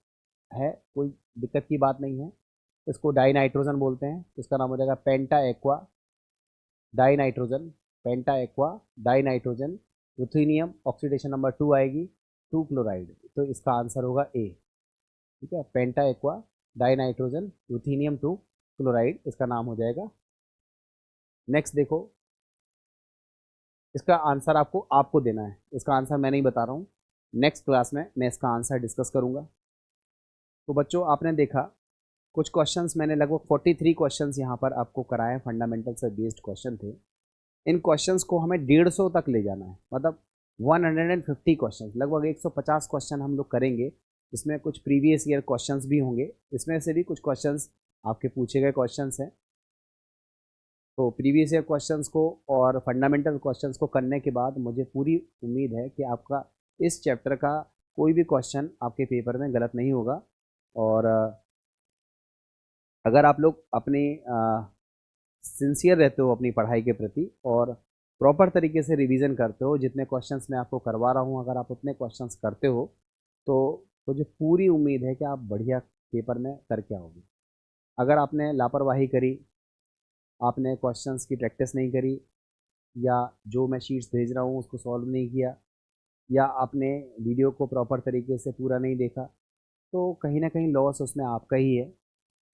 है, कोई दिक्कत की बात नहीं है। इसको डाई नाइट्रोजन बोलते हैं, इसका नाम हो जाएगा pentaaqua dinitrogen, pentaaqua dinitrogen ruthenium, oxidation number 2 आएगी, 2 क्लोराइड, तो इसका आंसर होगा ए, ठीक है। पेंटा एक्वा डाई नाइट्रोजन रुथीनियम 2 क्लोराइड, इसका नाम हो जाएगा। नेक्स्ट देखो, इसका आंसर आपको आपको देना है, इसका आंसर मैं नहीं बता रहा हूँ, नेक्स्ट क्लास में मैं इसका आंसर डिस्कस करूँगा। तो बच्चों आपने देखा कुछ क्वेश्चंस मैंने लगभग 43 क्वेश्चंस यहाँ पर आपको कराए, फंडामेंटल से बेस्ड क्वेश्चन थे। इन क्वेश्चंस को हमें 150 तक ले जाना है, मतलब 150 क्वेश्चन, लगभग 150 क्वेश्चन हम लोग करेंगे। इसमें कुछ प्रीवियस ईयर क्वेश्चंस भी होंगे, इसमें से भी कुछ क्वेश्चंस आपके पूछे गए क्वेश्चंस हैं। तो प्रीवियस ईयर क्वेश्चंस को और फंडामेंटल क्वेश्चंस को करने के बाद मुझे पूरी उम्मीद है कि आपका इस चैप्टर का कोई भी क्वेश्चन आपके पेपर में गलत नहीं होगा। और अगर आप लोग अपनी सिंसियर रहते हो अपनी पढ़ाई के प्रति और प्रॉपर तरीके से रिवीजन करते हो, जितने क्वेश्चंस मैं आपको करवा रहा हूँ अगर आप उतने क्वेश्चंस करते हो तो मुझे पूरी उम्मीद है कि आप बढ़िया पेपर में करके आओगे। अगर आपने लापरवाही करी, आपने क्वेश्चंस की प्रैक्टिस नहीं करी, या जो मैं शीट्स भेज रहा हूँ उसको सॉल्व नहीं किया, या आपने वीडियो को प्रॉपर तरीके से पूरा नहीं देखा, तो कहीं ना कहीं लॉस उसमें आपका ही है।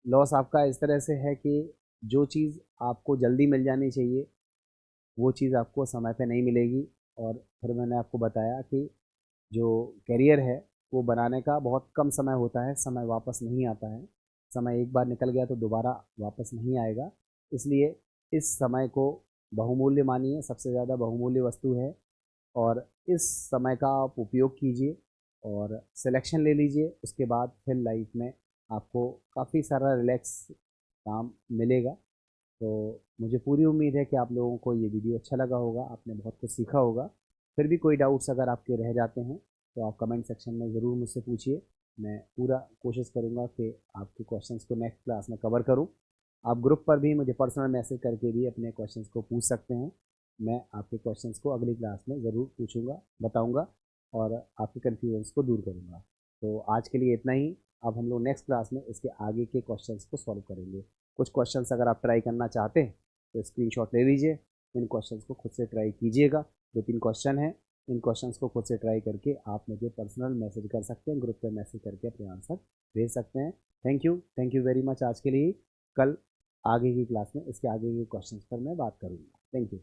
लॉस आपका इस तरह से है कि जो चीज़ आपको जल्दी मिल जानी चाहिए वो चीज़ आपको समय पे नहीं मिलेगी। और फिर मैंने आपको बताया कि जो करियर है वो बनाने का बहुत कम समय होता है, समय वापस नहीं आता है। समय एक बार निकल गया तो दोबारा वापस नहीं आएगा। इसलिए इस समय को बहुमूल्य मानिए, सबसे ज़्यादा बहुमूल्य वस्तु है। और इस समय का आप उपयोग कीजिए और सिलेक्शन ले लीजिए। उसके बाद फिर लाइफ में आपको काफ़ी सारा रिलैक्स काम मिलेगा। तो मुझे पूरी उम्मीद है कि आप लोगों को ये वीडियो अच्छा लगा होगा, आपने बहुत कुछ सीखा होगा। फिर भी कोई डाउट्स अगर आपके रह जाते हैं तो आप कमेंट सेक्शन में ज़रूर मुझसे पूछिए। मैं पूरा कोशिश करूँगा कि आपके क्वेश्चंस को नेक्स्ट क्लास में कवर करूँ। आप ग्रुप पर भी मुझे पर्सनल मैसेज करके भी अपने क्वेश्चंस को पूछ सकते हैं। मैं आपके क्वेश्चंस को अगली क्लास में ज़रूर पूछूंगा, बताऊंगा और आपके कन्फ्यूजन्स को दूर करूंगा। तो आज के लिए इतना ही। अब हम लोग नेक्स्ट क्लास में इसके आगे के क्वेश्चंस को सॉल्व करेंगे। कुछ क्वेश्चंस अगर आप ट्राई करना चाहते हैं तो स्क्रीनशॉट ले लीजिए, इन क्वेश्चंस को खुद से ट्राई कीजिएगा। 2-3 क्वेश्चन हैं, इन क्वेश्चंस को खुद से ट्राई करके आप मुझे पर्सनल मैसेज कर सकते हैं, ग्रुप पे मैसेज करके अपने आंसर भेज सकते हैं। थैंक यू वेरी मच आज के लिए। कल आगे की क्लास में इसके आगे के क्वेश्चंस पर मैं बात करूँगा। Thank you.